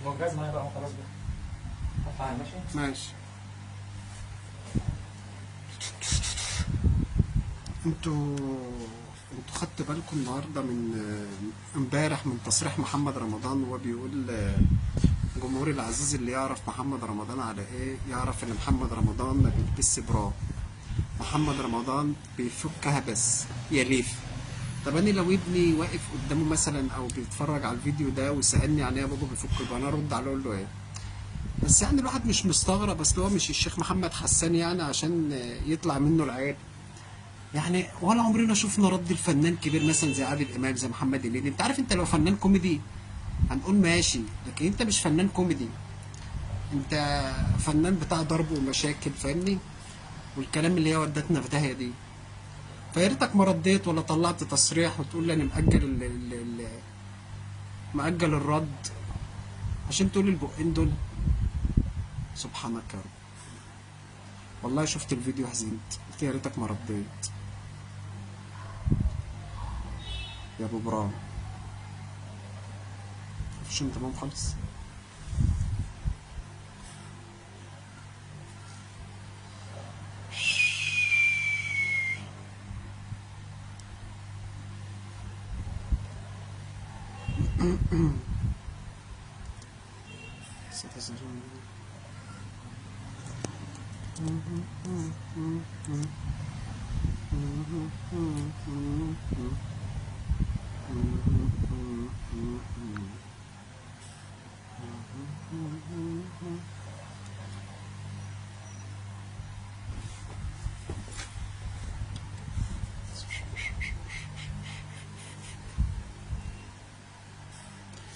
هو الجهاز معايا بقى خلاص بقى. هطلع ماشي؟ ماشي. انتوا خدت بالكم النهارده من امبارح من تصريح محمد رمضان، وهو بيقول جمهوري العزيز اللي يعرف محمد رمضان على ايه يعرف ان محمد رمضان ما بيلبسش برا، محمد رمضان بيفكها بس يليف. طب انا لو ابني واقف قدامه مثلا او بيتفرج على الفيديو ده وسالني يعني ايه يا بابا بيفك يبقى انا ارد عليه اقول له ايه؟ بس يعني الواحد مش مستغرب، اصل هو مش الشيخ محمد حسان يعني عشان يطلع منه العيب. يعني ولا عمرنا شفنا رد الفنان كبير مثلا زي عادل امام زي محمد هنيدي. انت عارف انت لو فنان كوميدي هنقول ماشي، لكن انت مش فنان كوميدي، انت فنان بتاع ضرب ومشاكل، فاهمني؟ والكلام اللي هي ودتنا في داهيه دي. فيا ريتك ما رديت ولا طلعت تصريح وتقول لي انا مأجل الرد عشان تقول البقين دول. سبحانك يا رب. والله شفت الفيديو حزنت، قلت يا ريتك ما رديت يا ابو برام. مفيش تمام خالص.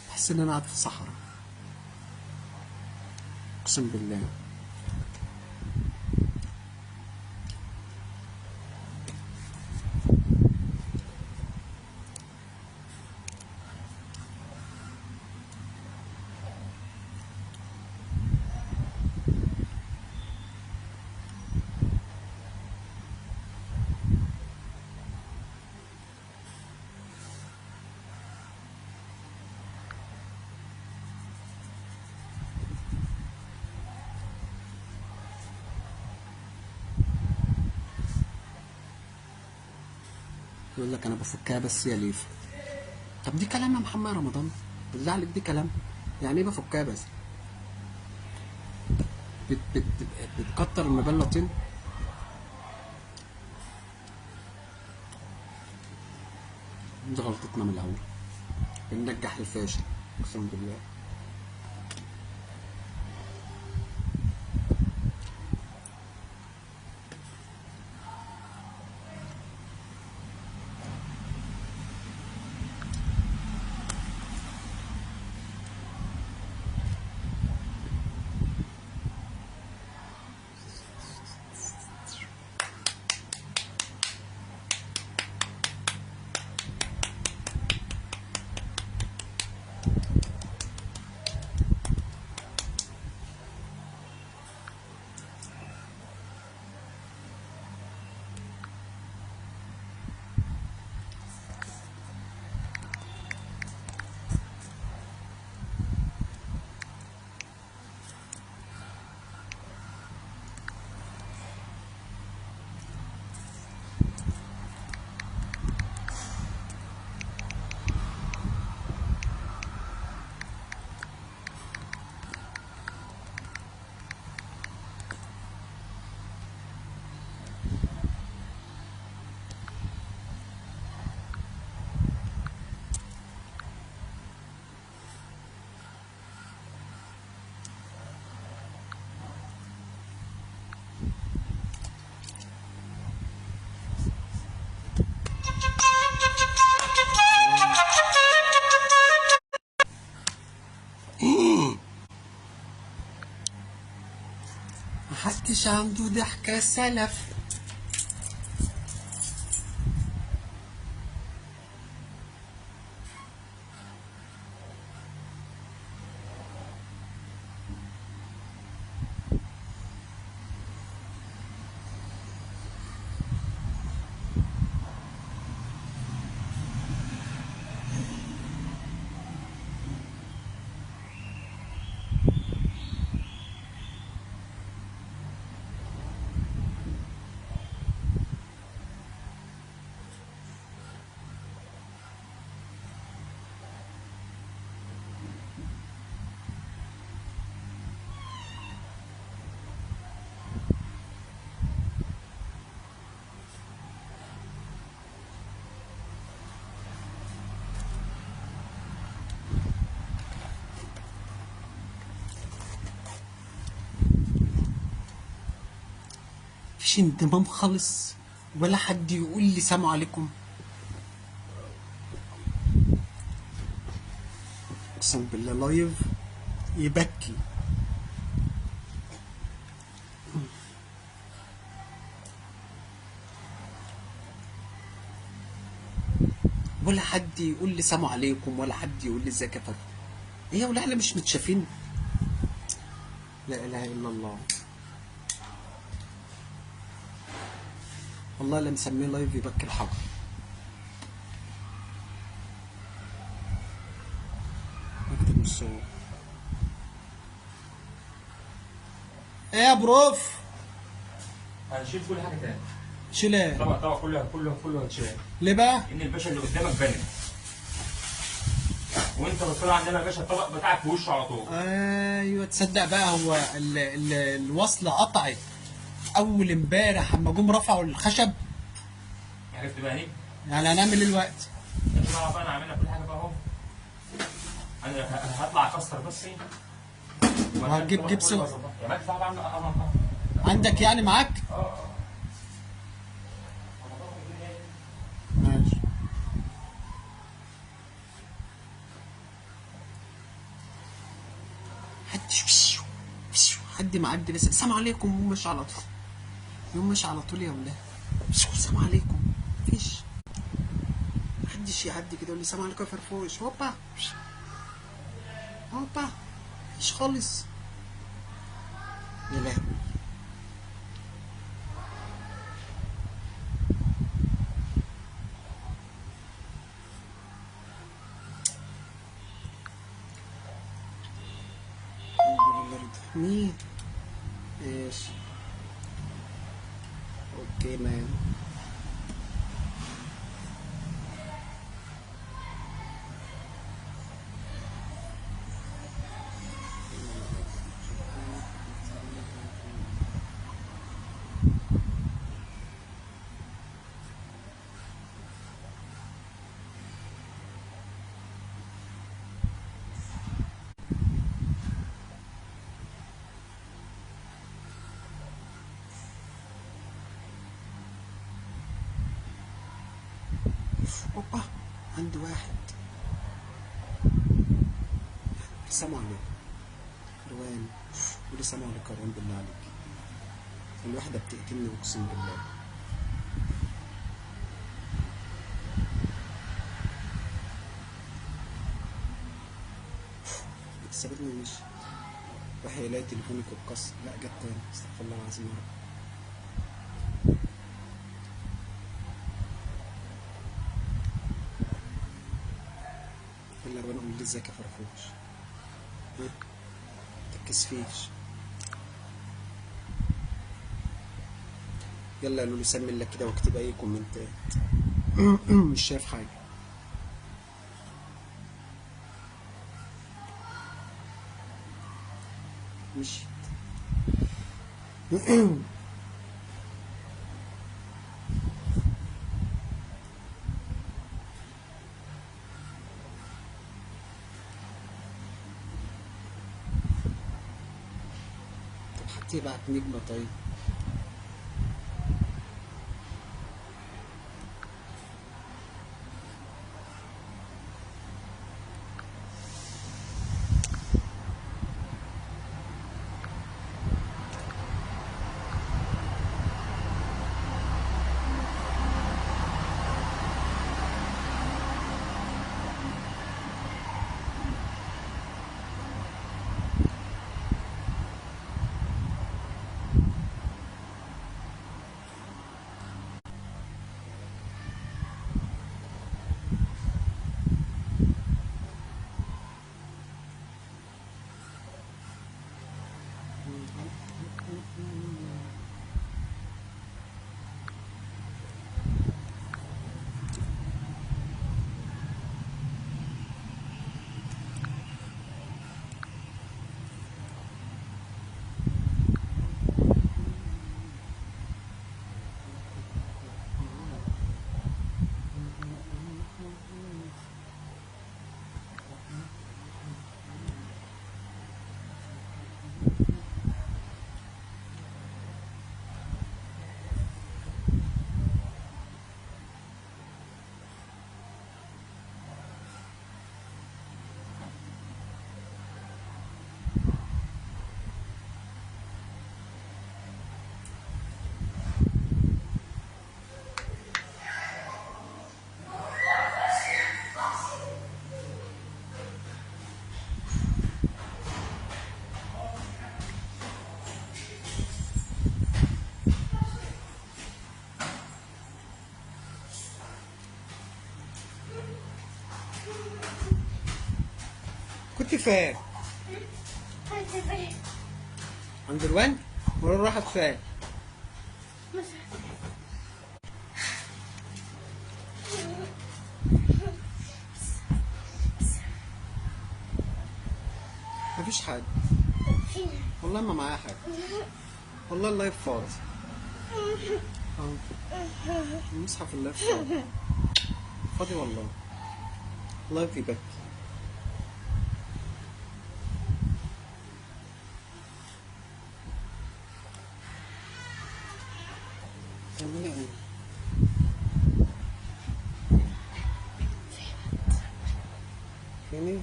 بحس ان انا قاعد في صحراء، اقسم بالله. يقول لك انا بفكها بس يا ليف. طب دي كلام يا محمد رمضان؟ بالله عليك دي كلام؟ يعني ايه بفكها بس؟ بت بت بتكتر المبلطين. دي غلطتنا من الاول، بننجح الفاشل اقسم بالله. محدش عنده ضحكة سلف. مفيش انضمام خالص، ولا حد يقول لي سلام عليكم. اقسم بالله لايف يبكي. ولا حد يقول لي سلام عليكم، ولا حد يقول لي ازيك يا فرد. ايه ولا احنا مش متشافين؟ لا اله الا الله. والله لا مسميه لايف يبكي الحجر. اكتب من الصور. ايه يا بروف؟ هنشيل كل حاجه تاني. شيل ايه؟ طبعا كله هتشيل. ليه بقى؟ ان الباشا اللي قدامك بنت، وانت بتطلع عندنا يا باشا الطبق بتاعك في وشه على طول. ايوه تصدق بقى هو الوصله قطعت اول امبارح اما جم رفعوا الخشب. عرفت بقى ايه؟ يعني هنعمل ايه دلوقتي؟ انت بقى انا عامل لك كل حاجه بقى اهو. انا هطلع اكسر بس ايه؟ وهتجيب جبس يا باشا طبعا عندك يعني معاك؟ ماشي. حد معدي بس السلام عليكم يقوم ماشي على طول. يقوم ماشي على طول يا ولاد. السلام عليكم. مفيش. محدش يعدي كده يقول لي السلام عليكم يا فرفوش. هوبا هوبا. مفيش خالص. يا لهوي. مين؟ ماشي. اوكي مان. اوبا، عندي واحد. سلام عليكم كروان، قولي سلام عليكم كروان بالله عليك. الواحدة بتقتلني اقسم بالله. سابتني ومشي. راح يلاقي تليفونك اتكسر. لا جت تاني، استغفر الله العظيم يا رب. يلا ربنا قول لي ازيك يا فرفوش. متتكسفيش. يلا قالوا لي سمي الله كده واكتب اي كومنتات. مش شايف حاجه. مشيت. طب حتى يبعت نجمة طيب. كنت فين؟ عند الوان؟ ولا راحت فين؟ مفيش حاجة. والله ما معايا حاجة. والله اللايف فاضي. المصحف اللايف فاضي. فاضي والله. اللايف يبكي. فيني؟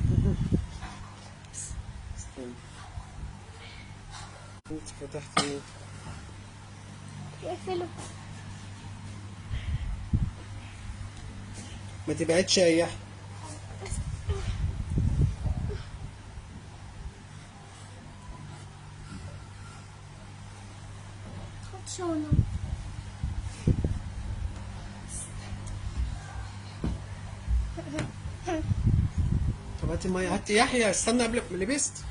استنى. انت فتحت ايه؟ اقفله. ما تبعدش يا يحيى. خد شونه. طب هاتي ميه. هاتي يحيى. استنى قبل ما لبست.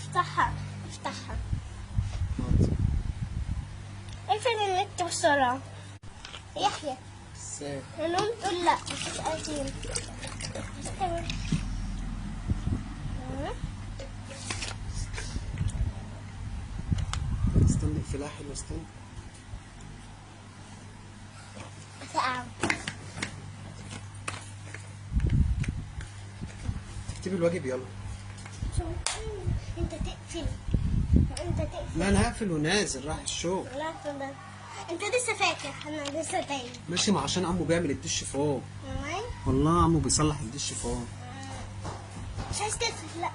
افتحها افتحها. اقفل النت بسرعة. يحيى ازاي؟ نقوم تقول لا مش قادرين. استنى. استنى اقفلها حلو، استنى. ساعة. اكتبي الواجب يلا. انت تقفل. انت تقفل. لا انا هقفل ونازل رايح الشغل. لا تقدر. انت لسه فاكر انا لسه تايه. ماشي، ما عشان عمو بيعمل الدش فوق. تمام. والله عمو بيصلح الدش فوق. مش عايز تقفل لا.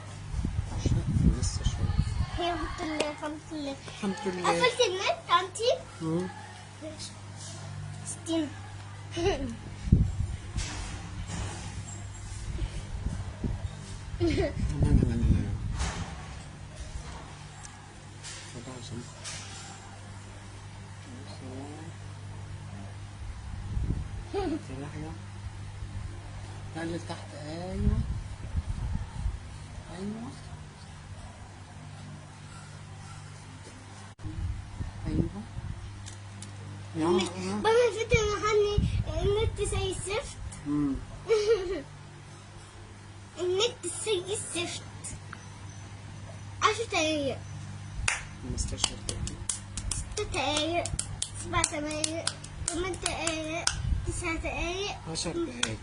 مش هقفل لسه شوية. هي الحمد لله الحمد لله. الحمد لله. قفلت النت انتي؟ مم. ستين. لا لا لا لا. خدها عشان يحيى. تعال تحت. ايوه ايوه ايوه. يلا. بابا فكر محني النت زي الزفت. النت زي الزفت. 10 دقايق. 15 دقيقة. 6 دقايق. 7 دقايق. 8 دقايق. 9 دقايق. 10 دقايق.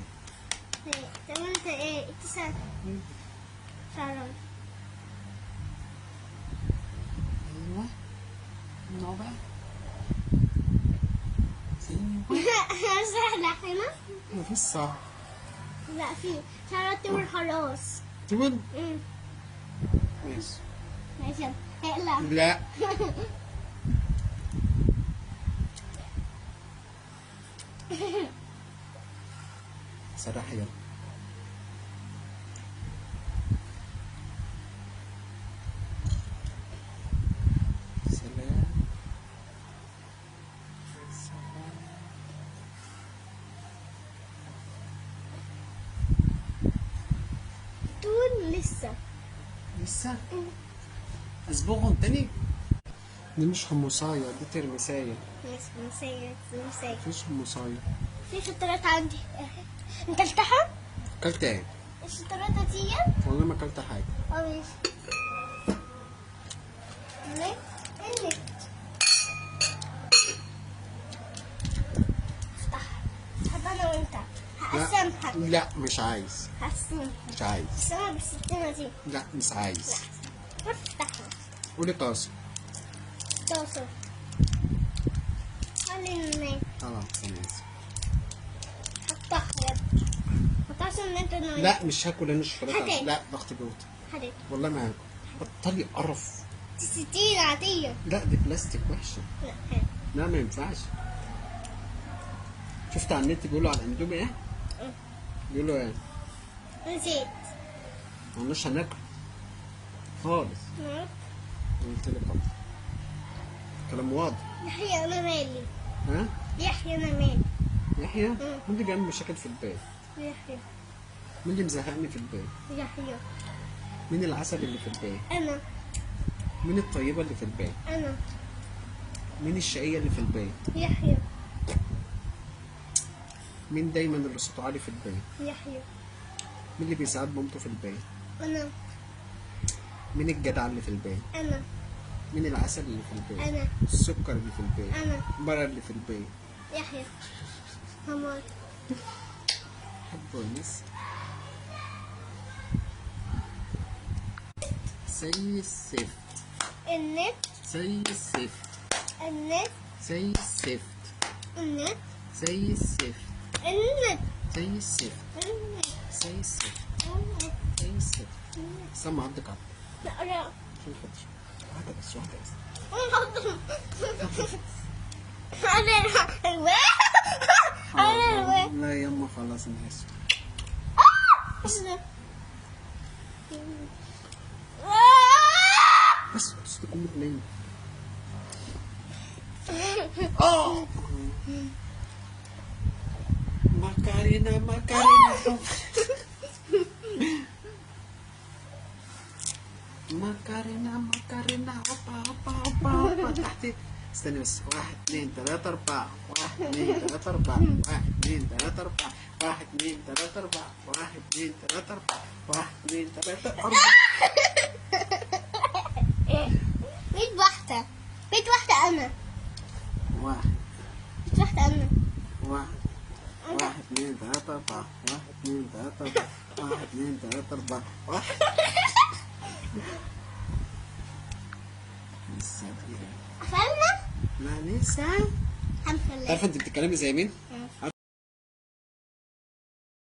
8 دقايق. 9 شهرين. ايوه. نو بقى. سهلة هنا. مفيش صح. لا في شهرات تقول خلاص. تقول ماشي. ماشي اقلع. لا. سرح يلا. سلام. تقول لسه. لسه. اسبوع تاني. دي مش حمصاية، دي ترمساية. مساية مساية. مفيش حمصاية. في شطرات عندي. انت التحم؟ اكلت ايه؟ الشطرات دي؟ والله ما اكلت حاجة. ماشي. ليه؟ النت. افتح. افتح انا وانت. هقسمها. لا مش عايز. هقسمها. مش عايز. هقسمها بالسكينة دي. لا مش عايز. افتحها. قولي طاسة. طاسة. خلي النت. خلاص انا اسف. افتحها يا ابني. متعرفش ان انت نايم. لا مش هاكل انا الشوكولاتة. هاتي. لا ضغط جوتي. حدد. والله ما هاكل. بطلي قرف. دي 60 عادية. لا دي بلاستيك وحشة. لا هات. لا ما ينفعش. شفت على النت بيقولوا على الاندومي ايه؟ بيقولوا ايه؟ نسيت. مالناش هناكل خالص. قلت لك اهو. كلام واضح. يحيى انا مالي. ها؟ يحيى انا مالي. يحيى؟ مين اللي بيعمل مشاكل في البيت؟ يحيى. مين اللي مزهقني في البيت؟ يحيى. مين العسل اللي في البيت؟ انا. مين الطيبة اللي في البيت؟ انا. مين الشقية اللي في البيت؟ يحيى. مين دايما اللي صوته عالي في البيت؟ يحيى. مين اللي بيساعد مامته في البيت؟ انا. مين الجدع اللي في البيت؟ انا. مين العسل اللي في البيت؟ انا. السكر اللي في البيت؟ انا. البرد اللي في البيت؟ يحيى. همار. حب الناس زي الزفت. النت. زي الزفت. النت. زي الزفت. النت. زي الزفت. النت. زي الزفت. النت. زي الزفت. النت. زي الزفت. سمع عندك عبد. لا لا. عشان خاطر واحدة بس واحدة بس. لا يما خلاص انا اسف. بس بس تكون متنين. ماكارينا ماكارينا. ماكارينا ماكارينا هوبا هوبا هوبا هوبا تحت. استني بس، 1 2 3 4 1 2 3 4 1 2 3 4 1 2 3 4 1 2 3 4 1 2 3 4. بيت واحدة، بيت واحدة أنا، 1 بيت واحدة أنا. 1 1 2 3 4 1 2 3 4 1 2 3 4 1. لسه قفلنا؟ لا لسه. الحمد لله. عارفه انت بتتكلمي زي مين؟